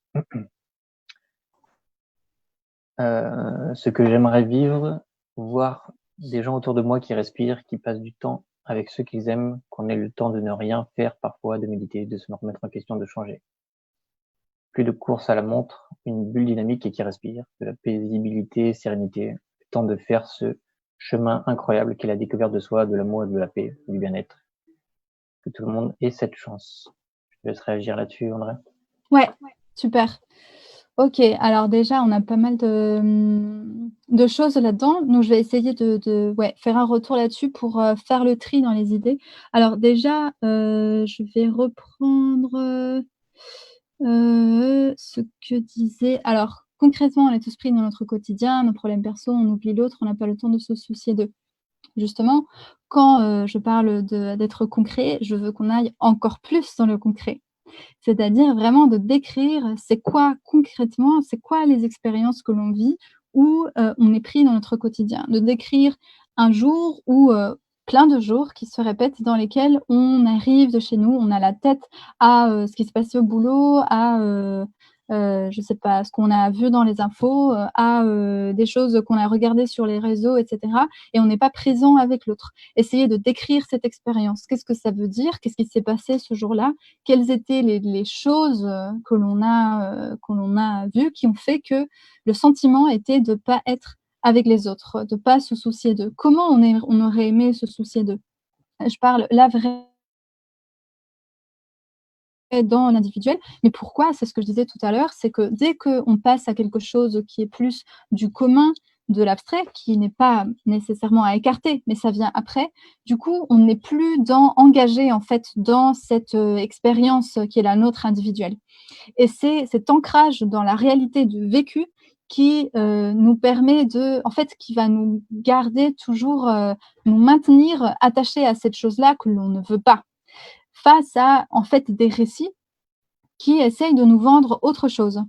Ce que j'aimerais vivre, voir des gens autour de moi qui respirent, qui passent du temps avec ceux qu'ils aiment, qu'on ait le temps de ne rien faire parfois, de méditer, de se remettre en question, de changer. Plus de course à la montre, une bulle dynamique et qui respire, de la paisibilité, sérénité, le temps de faire ce chemin incroyable qu'est la découverte de soi, de l'amour et de la paix, du bien-être. Que tout le monde ait cette chance. Je te laisse réagir là-dessus, André. Ouais, super. Ok, alors déjà, on a pas mal de choses là-dedans. Donc, je vais essayer de faire un retour là-dessus pour faire le tri dans les idées. Alors déjà, je vais reprendre ce que disait alors concrètement, on est tous pris dans notre quotidien, nos problèmes perso, on oublie l'autre, on n'a pas le temps de se soucier d'eux. Justement, quand je parle d'être concret, je veux qu'on aille encore plus dans le concret. C'est-à-dire vraiment de décrire c'est quoi concrètement, c'est quoi les expériences que l'on vit où, on est pris dans notre quotidien. De décrire un jour ou, plein de jours qui se répètent dans lesquels on arrive de chez nous, on a la tête à, ce qui s'est passé au boulot, à, je sais pas, ce qu'on a vu dans les infos, à, des choses qu'on a regardées sur les réseaux et cetera et on n'est pas présent avec l'autre. Essayer de décrire cette expérience. Qu'est-ce que ça veut dire? Qu'est-ce qui s'est passé ce jour-là? Quelles étaient les choses que l'on a vues qui ont fait que le sentiment était de pas être avec les autres, de pas se soucier d'eux. Comment on aurait aimé se soucier d'eux? Je parle là vraiment dans l'individuel, mais pourquoi? C'est ce que je disais tout à l'heure, c'est que dès qu'on passe à quelque chose qui est plus du commun, de l'abstrait, qui n'est pas nécessairement à écarter, mais ça vient après, du coup, on n'est plus engagé en fait dans cette, expérience qui est la nôtre individuelle et c'est cet ancrage dans la réalité du vécu qui, nous permet en fait, qui va nous garder toujours, nous maintenir attachés à cette chose-là que l'on ne veut pas face à, en fait, des récits qui essayent de nous vendre autre chose.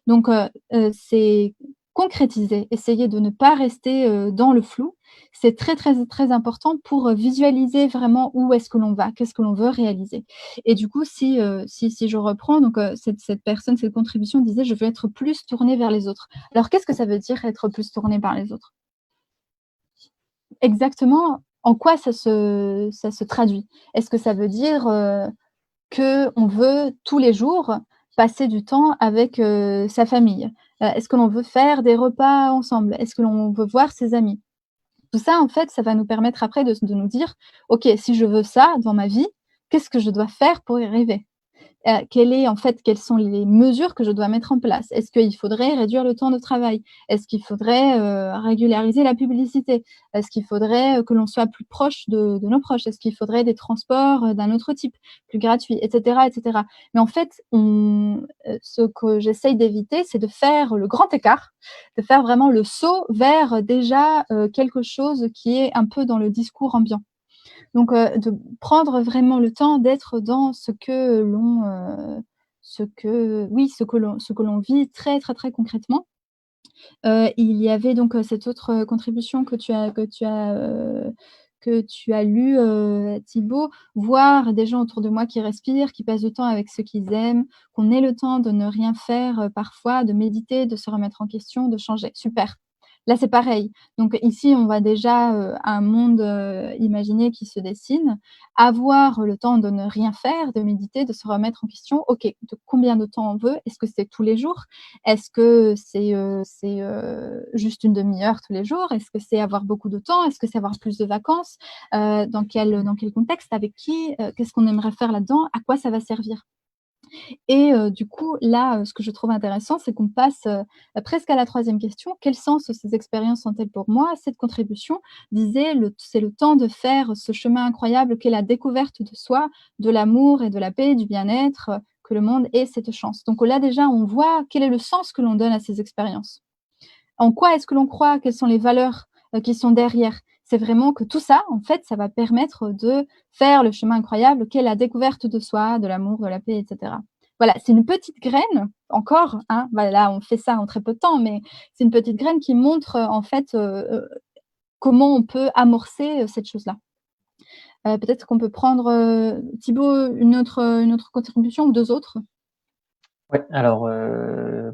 Donc, c'est concrétiser, essayer de ne pas rester, dans le flou. C'est très, très, très important pour, visualiser vraiment où est-ce que l'on va, qu'est-ce que l'on veut réaliser. Et du coup, si je reprends donc, cette personne, cette contribution disait: «Je veux être plus tournée vers les autres». Alors qu'est-ce que ça veut dire être plus tournée vers les autres? Exactement, en quoi ça se traduit? Est-ce que ça veut dire, qu'on veut tous les jours passer du temps avec, sa famille? Est-ce que l'on veut faire des repas ensemble? Est-ce que l'on veut voir ses amis? Tout ça, en fait, ça va nous permettre après de nous dire: «OK, si je veux ça dans ma vie, qu'est-ce que je dois faire pour y arriver?» Quelles sont les mesures que je dois mettre en place? Est-ce qu'il faudrait réduire le temps de travail? Est-ce qu'il faudrait, régulariser la publicité? Est-ce qu'il faudrait, que l'on soit plus proche de nos proches? Est-ce qu'il faudrait des transports, d'un autre type, plus gratuits? Et cetera, et cetera. Mais en fait, ce que j'essaye d'éviter, c'est de faire le grand écart, de faire vraiment le saut vers, déjà, quelque chose qui est un peu dans le discours ambiant. Donc, de prendre vraiment le temps d'être dans ce que l'on vit très, très, très concrètement. Il y avait donc, cette autre, contribution que tu as lue, Thibaut, voir des gens autour de moi qui respirent, qui passent du temps avec ceux qu'ils aiment, qu'on ait le temps de ne rien faire, parfois, de méditer, de se remettre en question, de changer. Super. Là, c'est pareil. Donc ici, on voit déjà, un monde, imaginé qui se dessine. Avoir le temps de ne rien faire, de méditer, de se remettre en question. OK, de combien de temps on veut? Est-ce que c'est tous les jours? Est-ce que c'est juste une demi-heure tous les jours? Est-ce que c'est avoir beaucoup de temps? Est-ce que c'est avoir plus de vacances? Dans quel contexte? Avec qui? Qu'est-ce qu'on aimerait faire là-dedans? À quoi ça va servir? Et du coup, là, ce que je trouve intéressant, c'est qu'on passe, presque à la troisième question. Quel sens ces expériences ont-elles pour moi? Cette contribution disait c'est le temps de faire ce chemin incroyable qu'est la découverte de soi, de l'amour et de la paix, du bien-être, que le monde ait cette chance. Donc là, déjà, on voit quel est le sens que l'on donne à ces expériences. En quoi est-ce que l'on croit? Quelles sont les valeurs, qui sont derrière? C'est vraiment que tout ça, en fait, ça va permettre de faire le chemin incroyable qu'est la découverte de soi, de l'amour, de la paix et cetera. Voilà, c'est une petite graine encore, hein, voilà, on fait ça en très peu de temps, mais c'est une petite graine qui montre, en fait, comment on peut amorcer, cette chose-là. Peut-être qu'on peut prendre, Thibaut, une autre contribution ou 2 autres? Ouais, alors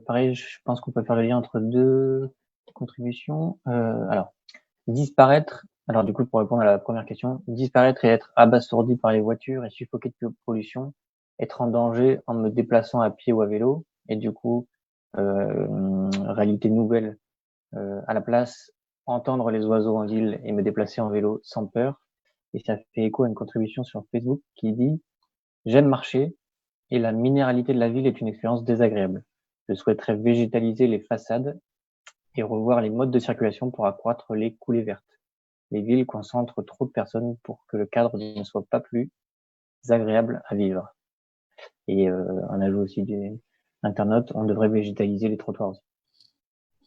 pareil, je pense qu'on peut faire le lien entre 2 contributions. Alors disparaître, alors du coup, pour répondre à la première question, disparaître et être abasourdi par les voitures et suffoqué de pollution, être en danger en me déplaçant à pied ou à vélo et du coup, réalité nouvelle, à la place, entendre les oiseaux en ville et me déplacer en vélo sans peur. Et ça fait écho à une contribution sur Facebook qui dit: «J'aime marcher et la minéralité de la ville est une expérience désagréable. Je souhaiterais végétaliser les façades et revoir les modes de circulation pour accroître les coulées vertes. Les villes concentrent trop de personnes pour que le cadre ne soit pas plus agréable à vivre.» Et un ajout aussi du internaute: «On devrait végétaliser les trottoirs aussi.»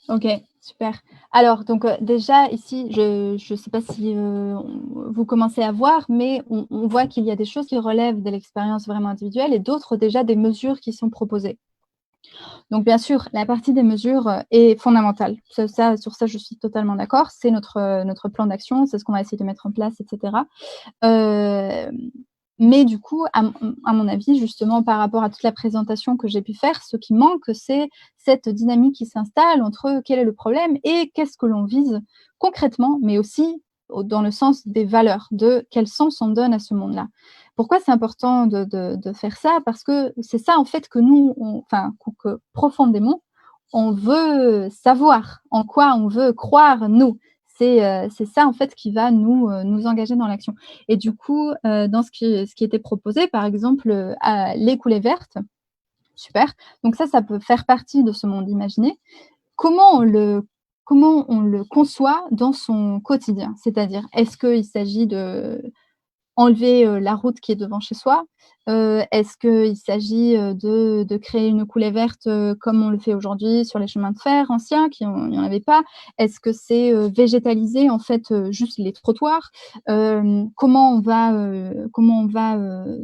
OK, super. Alors donc, déjà ici, je sais pas si, vous commencez à voir, mais on voit qu'il y a des choses qui relèvent de l'expérience vraiment individuelle et d'autres déjà des mesures qui sont proposées. Donc bien sûr, la partie des mesures, est fondamentale. Sur ça, je suis totalement d'accord. C'est notre plan d'action, c'est ce qu'on va essayer de mettre en place et cetera. Hem, mais du coup, à mon avis, justement, par rapport à toute la présentation que j'ai pu faire, ce qui manque, c'est cette dynamique qui s'installe entre quel est le problème et qu'est-ce que l'on vise concrètement, mais aussi dans le sens des valeurs, de quel sens on donne à ce monde-là. Pourquoi c'est important de faire ça? Parce que c'est ça, en fait, que nous, que profondément, on veut savoir, en quoi on veut croire, nous. C'est ça, en fait, qui va nous engager dans l'action. Et du coup, dans ce qui était proposé, par exemple, les coulées vertes, super. Donc ça peut faire partie de ce monde imaginé. Comment on le comment on le conçoit dans son quotidien? C'est-à-dire, est-ce qu'il s'agit de enlever, la route qui est devant chez soi? Est-ce qu'il s'agit, de créer une coulée verte, comme on le fait aujourd'hui sur les chemins de fer anciens il y en avait pas? Est-ce que c'est, végétaliser en fait, juste les trottoirs? Comment on va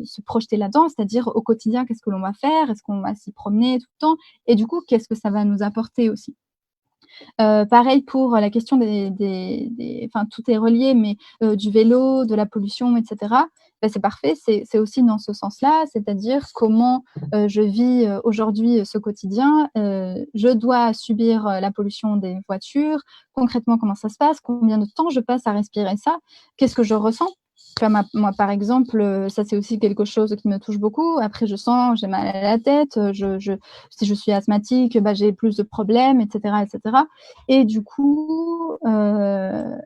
se projeter là-dedans? C'est-à-dire au quotidien, qu'est-ce que l'on va faire? Est-ce qu'on va s'y promener tout le temps? Et du coup, qu'est-ce que ça va nous apporter aussi? Pareil pour la question enfin tout est relié, mais du vélo, de la pollution et cetera. Bah, c'est parfait, c'est aussi dans ce sens-là, c'est-à-dire comment, je vis, aujourd'hui, ce quotidien. Je dois subir, la pollution des voitures. Concrètement, comment ça se passe? Combien de temps je passe à respirer ça? Qu'est-ce que je ressens? Tu vois, moi, par exemple, ça, c'est aussi quelque chose qui me touche beaucoup. Après, j'ai mal à la tête, si je suis asthmatique, bah, j'ai plus de problèmes et cetera et cetera. Et du coup,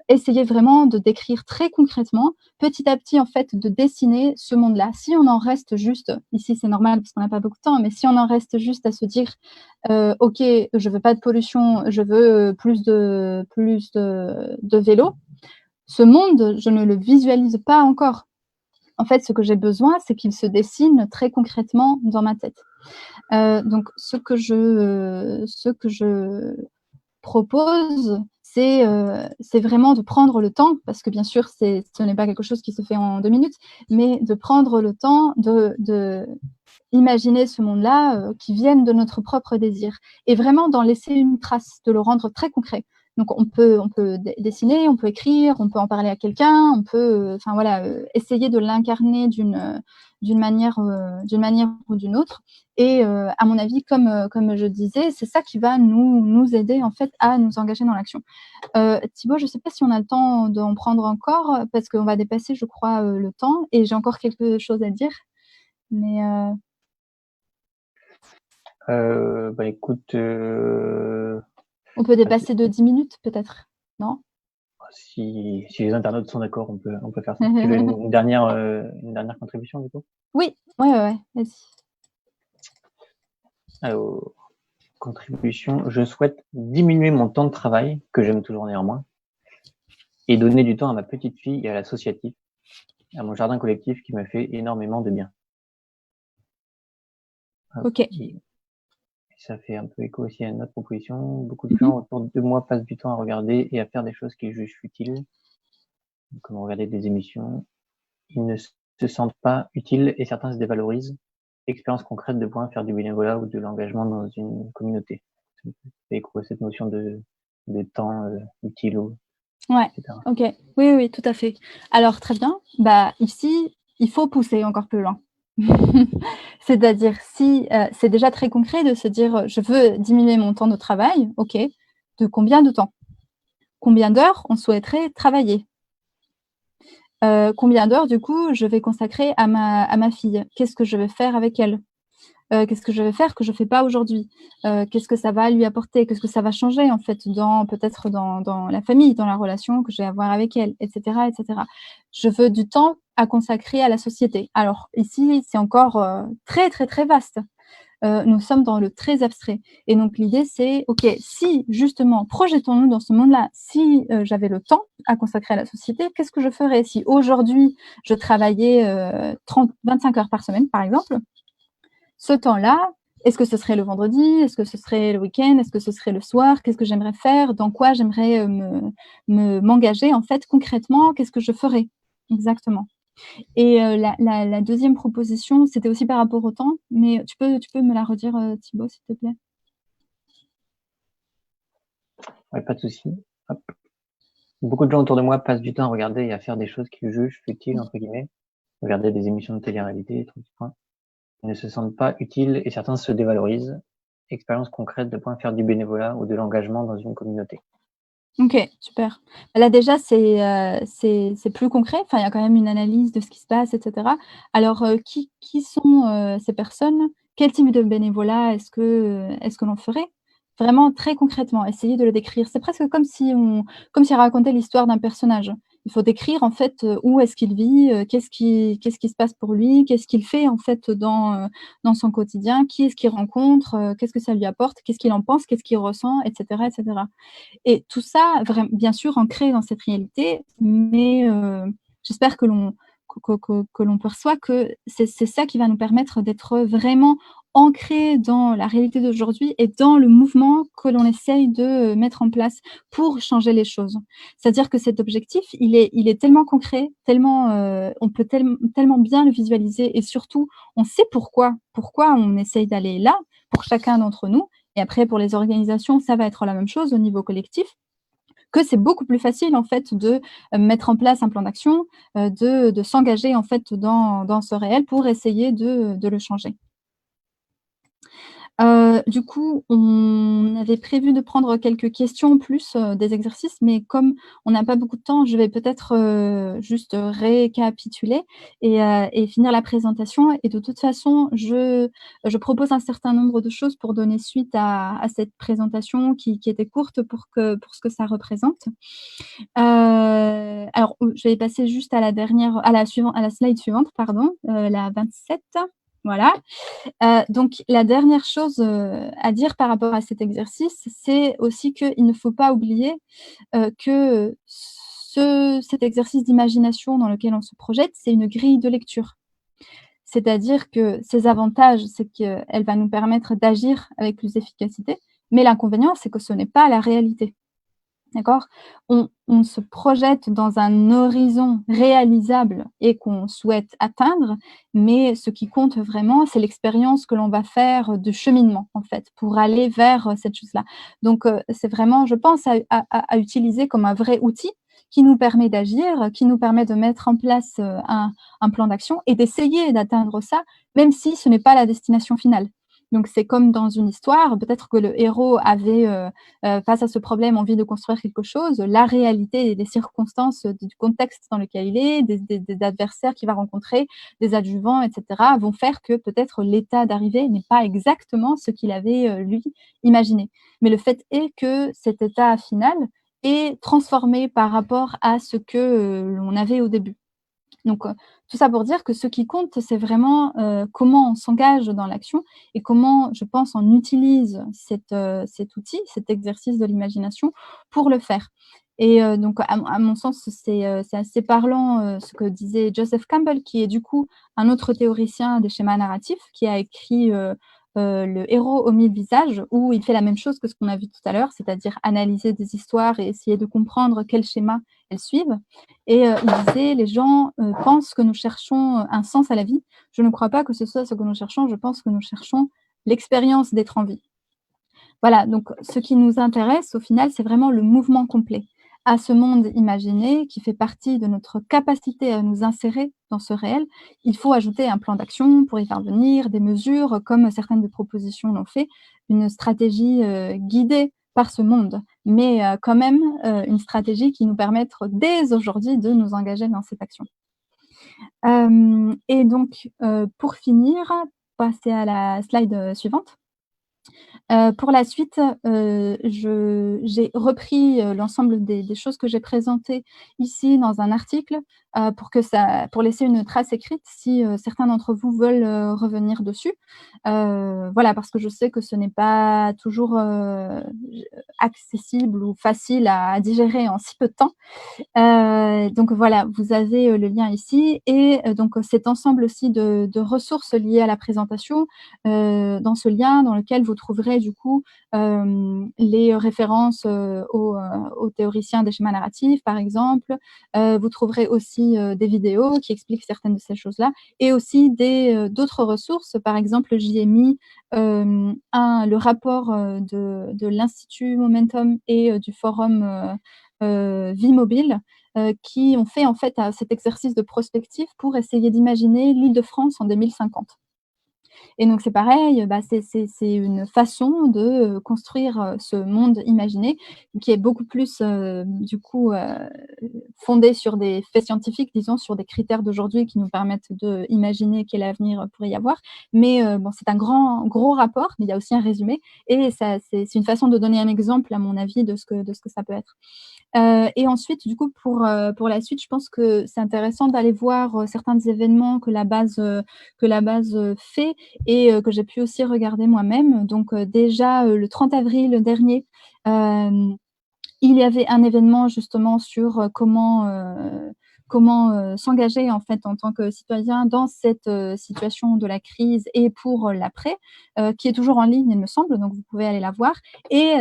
essayer vraiment de décrire très concrètement, petit à petit, en fait, de dessiner ce monde-là. Si on en reste juste ici, c'est normal parce qu'on n'a pas beaucoup de temps, mais si on en reste juste à se dire: «OK, je veux pas de pollution, je veux plus de vélo», ce monde, je ne le visualise pas encore. En fait, ce que j'ai besoin, c'est qu'il se dessine très concrètement dans ma tête. Donc ce que je propose, c'est vraiment de prendre le temps, parce que bien sûr, ce n'est pas quelque chose qui se fait en 2 minutes, mais de prendre le temps de imaginer ce monde-là, qui vienne de notre propre désir et vraiment d'en laisser une trace, de le rendre très concret. Donc on peut dessiner, on peut écrire, on peut en parler à quelqu'un, on peut, enfin voilà, essayer de l'incarner d'une manière ou d'une autre. Et à mon avis, comme je disais, c'est ça qui va nous aider en fait à nous engager dans l'action. Thibaut, je ne sais pas si on a le temps d'en prendre encore, parce qu'on va dépasser, je crois, le temps, et j'ai encore quelque chose à dire. Mais Écoute, on peut dépasser de 10 minutes peut-être, non? si les internautes sont d'accord, on peut faire ça. Tu veux une dernière contribution du coup? Oui, ouais, vas-y. Alors, contribution, je souhaite diminuer mon temps de travail, que j'aime toujours néanmoins, et donner du temps à ma petite fille et à l'associatif, à mon jardin collectif qui me fait énormément de bien. Ok. Ça fait un peu écho aussi à une autre proposition. Beaucoup de gens autour de moi passent du temps à regarder et à faire des choses qu'ils jugent futiles, comme regarder des émissions. Ils ne se sentent pas utiles et certains se dévalorisent. Expérience concrète de pouvoir faire du bénévolat ou de l'engagement dans une communauté. Ça fait écho à cette notion de temps utile, Ouais, etc. ok. Oui, tout à fait. Alors, très bien. Ici, il faut pousser encore plus loin. C'est-à-dire, si c'est déjà très concret de se dire, je veux diminuer mon temps de travail, ok. De combien de temps? Combien d'heures on souhaiterait travailler? Combien d'heures, du coup, je vais consacrer à ma fille? Qu'est-ce que je vais faire avec elle? Qu'est-ce que je vais faire que je fais pas aujourd'hui? Qu'est-ce que ça va lui apporter? Qu'est-ce que ça va changer, en fait, peut-être dans la famille, dans la relation que je vais avoir avec elle, et cetera, et cetera. Je veux du temps à consacrer à la société. Alors ici, c'est encore, très, très, très vaste. Nous sommes dans le très abstrait, et donc l'idée, c'est OK, si justement, projetons-nous dans ce monde-là, si j'avais le temps à consacrer à la société, qu'est-ce que je ferais? Si aujourd'hui, je travaillais 25 heures par semaine, par exemple, ce temps-là, est-ce que ce serait le vendredi? Est-ce que ce serait le week-end? Est-ce que ce serait le soir? Qu'est-ce que j'aimerais faire? Dans quoi j'aimerais m'engager, en fait, concrètement? Qu'est-ce que je ferais? Exactement. Et la deuxième proposition, c'était aussi par rapport au temps, mais tu peux me la redire, Thibaut, s'il te plaît? Ouais, pas de souci. Hop. Beaucoup de gens autour de moi passent du temps à regarder et à faire des choses qu'ils jugent futiles, entre guillemets. Regarder des émissions de télé-réalité, trucs du point. Ils ne se sentent pas utiles et certains se dévalorisent. Expérience concrète de pouvoir faire du bénévolat ou de l'engagement dans une communauté. OK, super. Là, déjà, c'est plus concret. Enfin, il y a quand même une analyse de ce qui se passe, et cetera. Alors, qui sont, ces personnes? Quel type de bénévolat est-ce que l'on ferait? Vraiment très concrètement, essayer de le décrire. C'est presque comme si on racontait l'histoire d'un personnage. Il faut décrire, en fait, où est-ce qu'il vit, qu'est-ce qui se passe pour lui, qu'est-ce qu'il fait, en fait, dans son quotidien, qui est-ce qu'il rencontre, qu'est-ce que ça lui apporte, qu'est-ce qu'il en pense, qu'est-ce qu'il ressent, et cetera, et cetera. Et tout ça, bien sûr, ancré dans cette réalité, mais j'espère que l'on perçoit que c'est ça qui va nous permettre d'être vraiment ancrés dans la réalité d'aujourd'hui et dans le mouvement que l'on essaye de mettre en place pour changer les choses. C'est-à-dire que cet objectif, il est tellement concret, tellement, on peut tellement bien le visualiser, et surtout, on sait pourquoi on essaye d'aller là, pour chacun d'entre nous. Et après, pour les organisations, ça va être la même chose au niveau collectif, que c'est beaucoup plus facile, en fait, de mettre en place un plan d'action, de s'engager, en fait, dans ce réel pour essayer de le changer. Du coup, on avait prévu de prendre quelques questions plus, des exercices, mais comme on n'a pas beaucoup de temps, je vais peut-être, juste récapituler et finir la présentation, et de toute façon, je propose un certain nombre de choses pour donner suite à cette présentation qui était courte pour ce que ça représente. Alors, je vais passer juste à la slide suivante, pardon, la 27. Voilà. Donc la dernière chose, à dire par rapport à cet exercice, c'est aussi qu'il ne faut pas oublier, que cet exercice d'imagination dans lequel on se projette, c'est une grille de lecture. C'est-à-dire que ses avantages, c'est qu'elle va nous permettre d'agir avec plus d'efficacité, mais l'inconvénient, c'est que ce n'est pas la réalité. D'accord? On se projette dans un horizon réalisable et qu'on souhaite atteindre, mais ce qui compte vraiment, c'est l'expérience que l'on va faire de cheminement, en fait, pour aller vers, cette chose-là. Donc, c'est vraiment, je pense, à utiliser comme un vrai outil qui nous permet d'agir, qui nous permet de mettre en place, un plan d'action et d'essayer d'atteindre ça, même si ce n'est pas la destination finale. Donc c'est comme dans une histoire, peut-être que le héros avait, face à ce problème, envie de construire quelque chose. La réalité et les circonstances du contexte dans lequel il est, des adversaires qu'il va rencontrer, des adjuvants, et cetera, vont faire que peut-être l'état d'arrivée n'est pas exactement ce qu'il avait, lui, imaginé. Mais le fait est que cet état final est transformé par rapport à ce que, l'on avait au début. Donc, tout ça pour dire que ce qui compte, c'est vraiment, comment on s'engage dans l'action et comment, je pense, on utilise cet outil, cet exercice de l'imagination pour le faire. Et donc à mon sens, c'est assez parlant, ce que disait Joseph Campbell, qui est du coup un autre théoricien des schémas narratifs, qui a écrit, Le héros aux 1000 visages, où il fait la même chose que ce qu'on a vu tout à l'heure, c'est-à-dire analyser des histoires et essayer de comprendre quels schémas elles suivent. Et il disait: «Les gens, pensent que nous cherchons, un sens à la vie. Je ne crois pas que ce soit ce que nous cherchons, je pense que nous cherchons l'expérience d'être en vie». Voilà, donc ce qui nous intéresse au final, c'est vraiment le mouvement complet à ce monde imaginé qui fait partie de notre capacité à nous insérer dans ce réel. Il faut ajouter un plan d'action pour y parvenir, des mesures comme certaines des propositions l'ont fait, une stratégie, guidée par ce monde, mais quand même, une stratégie qui nous permette dès aujourd'hui de nous engager dans cette action. Et donc, pour finir, passer à la slide, suivante. Pour la suite, j'ai repris, l'ensemble des choses que j'ai présentées ici dans un article, pour laisser une trace écrite si, certains d'entre vous veulent, revenir dessus. Voilà, parce que je sais que ce n'est pas toujours, accessible ou facile à digérer en si peu de temps. Donc voilà, vous avez, le lien ici et donc cet ensemble aussi de ressources liées à la présentation, dans ce lien dans lequel vous trouverez du coup, les références, aux théoriciens des schémas narratifs, par exemple. Vous trouverez aussi, des vidéos qui expliquent certaines de ces choses-là et aussi d'autres ressources. Par exemple, j'y ai mis, le rapport, de l'Institut Momentum et du forum, Vie Mobile, qui ont fait en fait, cet exercice de prospective pour essayer d'imaginer l'Île-de-France en 2050. Et donc c'est pareil, bah, c'est une façon de, construire, ce monde imaginé qui est beaucoup plus, du coup, fondé sur des faits scientifiques, disons, sur des critères d'aujourd'hui qui nous permettent d'imaginer quel avenir pourrait y avoir. Mais, bon, c'est un gros rapport, mais il y a aussi un résumé et ça c'est une façon de donner un exemple, à mon avis, de ce que ça peut être. Et ensuite, du coup, pour la suite, je pense que c'est intéressant d'aller voir, certains des événements que la base, fait et que j'ai pu aussi regarder moi-même. Donc, déjà, le 30 avril dernier, hem il y avait un événement justement sur, comment, s'engager en fait en tant que citoyen dans cette, situation de la crise et pour, l'après, qui est toujours en ligne il me semble, donc vous pouvez aller la voir et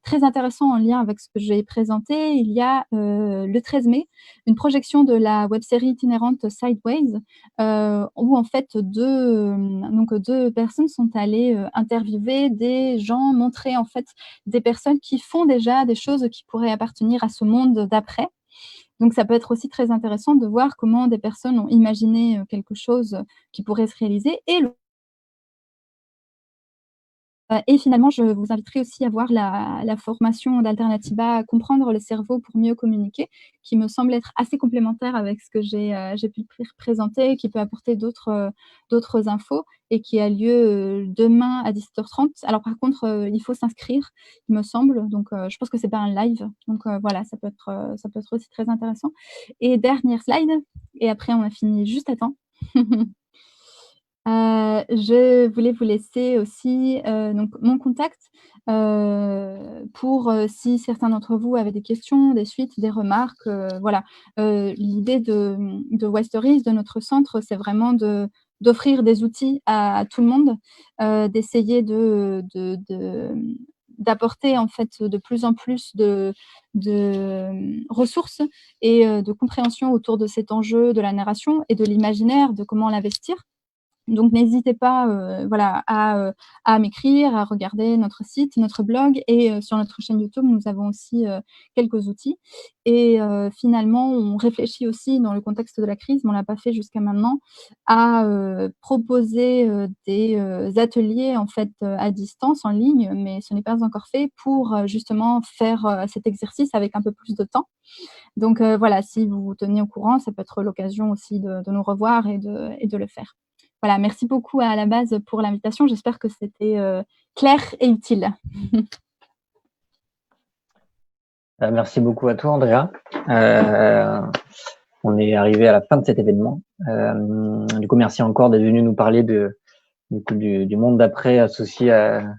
très intéressant en lien avec ce que j'ai présenté, il y a, le 13 mai, une projection de la web-série itinérante Sideways, où en fait 2 personnes sont allées, interviewer des gens, montrer en fait des personnes qui font déjà des choses qui pourraient appartenir à ce monde d'après. Donc ça peut être aussi très intéressant de voir comment des personnes ont imaginé, quelque chose qui pourrait se réaliser et finalement, je vous inviterai aussi à voir la formation d'Alternativa «Comprendre le cerveau pour mieux communiquer», qui me semble être assez complémentaire avec ce que j'ai pu présenter, qui peut apporter d'autres infos et qui a lieu, demain à 17h30. Alors par contre, il faut s'inscrire, il me semble, donc je pense que c'est pas un live, donc voilà, ça peut être aussi très intéressant et dernière slide et après on a fini juste à temps. Je voulais vous laisser aussi, donc mon contact, pour, si certains d'entre vous avaient des questions, des suites, des remarques, voilà. L'idée de Wise de notre centre, c'est vraiment d'offrir des outils à tout le monde, d'essayer d'apporter en fait de plus en plus de ressources et de compréhension autour de cet enjeu de la narration et de l'imaginaire, de comment l'investir. Donc n'hésitez pas, voilà, à m'écrire, à regarder notre site, notre blog et sur notre chaîne YouTube, nous avons aussi, quelques outils et finalement, on réfléchit aussi dans le contexte de la crise, mais on l'a pas fait jusqu'à maintenant, à, proposer, des, ateliers en fait, à distance, en ligne, mais ce n'est pas encore fait pour, justement faire, cet exercice avec un peu plus de temps. Donc voilà, si vous vous tenez au courant, ça peut être l'occasion aussi de nous revoir et de le faire. Voilà, merci beaucoup à la base pour l'invitation. J'espère que c'était, clair et utile. Merci beaucoup à toi, Andrea. On est arrivé à la fin de cet événement. Du coup, merci encore d'être venu nous parler du monde d'après associé à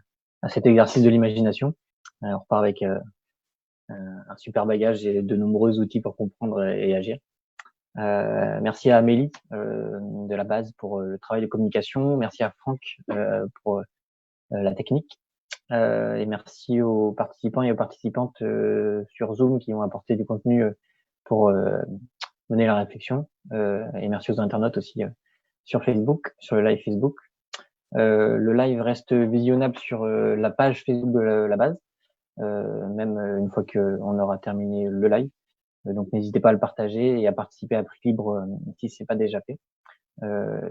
cet exercice de l'imagination. On repart avec un super bagage et de nombreux outils pour comprendre et agir. Merci à Amélie de la base pour le travail de communication. Merci à Franck pour la technique. Et merci aux participants et aux participantes sur Zoom qui ont apporté du contenu pour mener la réflexion. Et merci aux internautes aussi sur Facebook, sur le live Facebook. Le live reste visionnable sur la page Facebook de la base, même une fois qu'on aura terminé le live. Donc n'hésitez pas à le partager et à participer à prix libre si c'est pas déjà fait.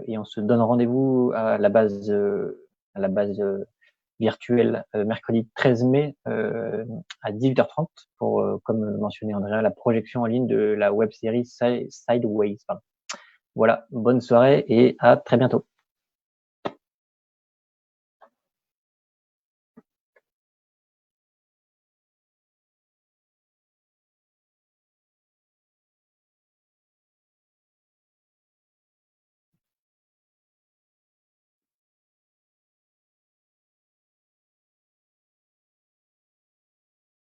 Et on se donne rendez-vous à la base virtuelle mercredi 13 mai à 18h30 pour, comme mentionné Andrea, la projection en ligne de la web série Sideways. Voilà, bonne soirée et à très bientôt.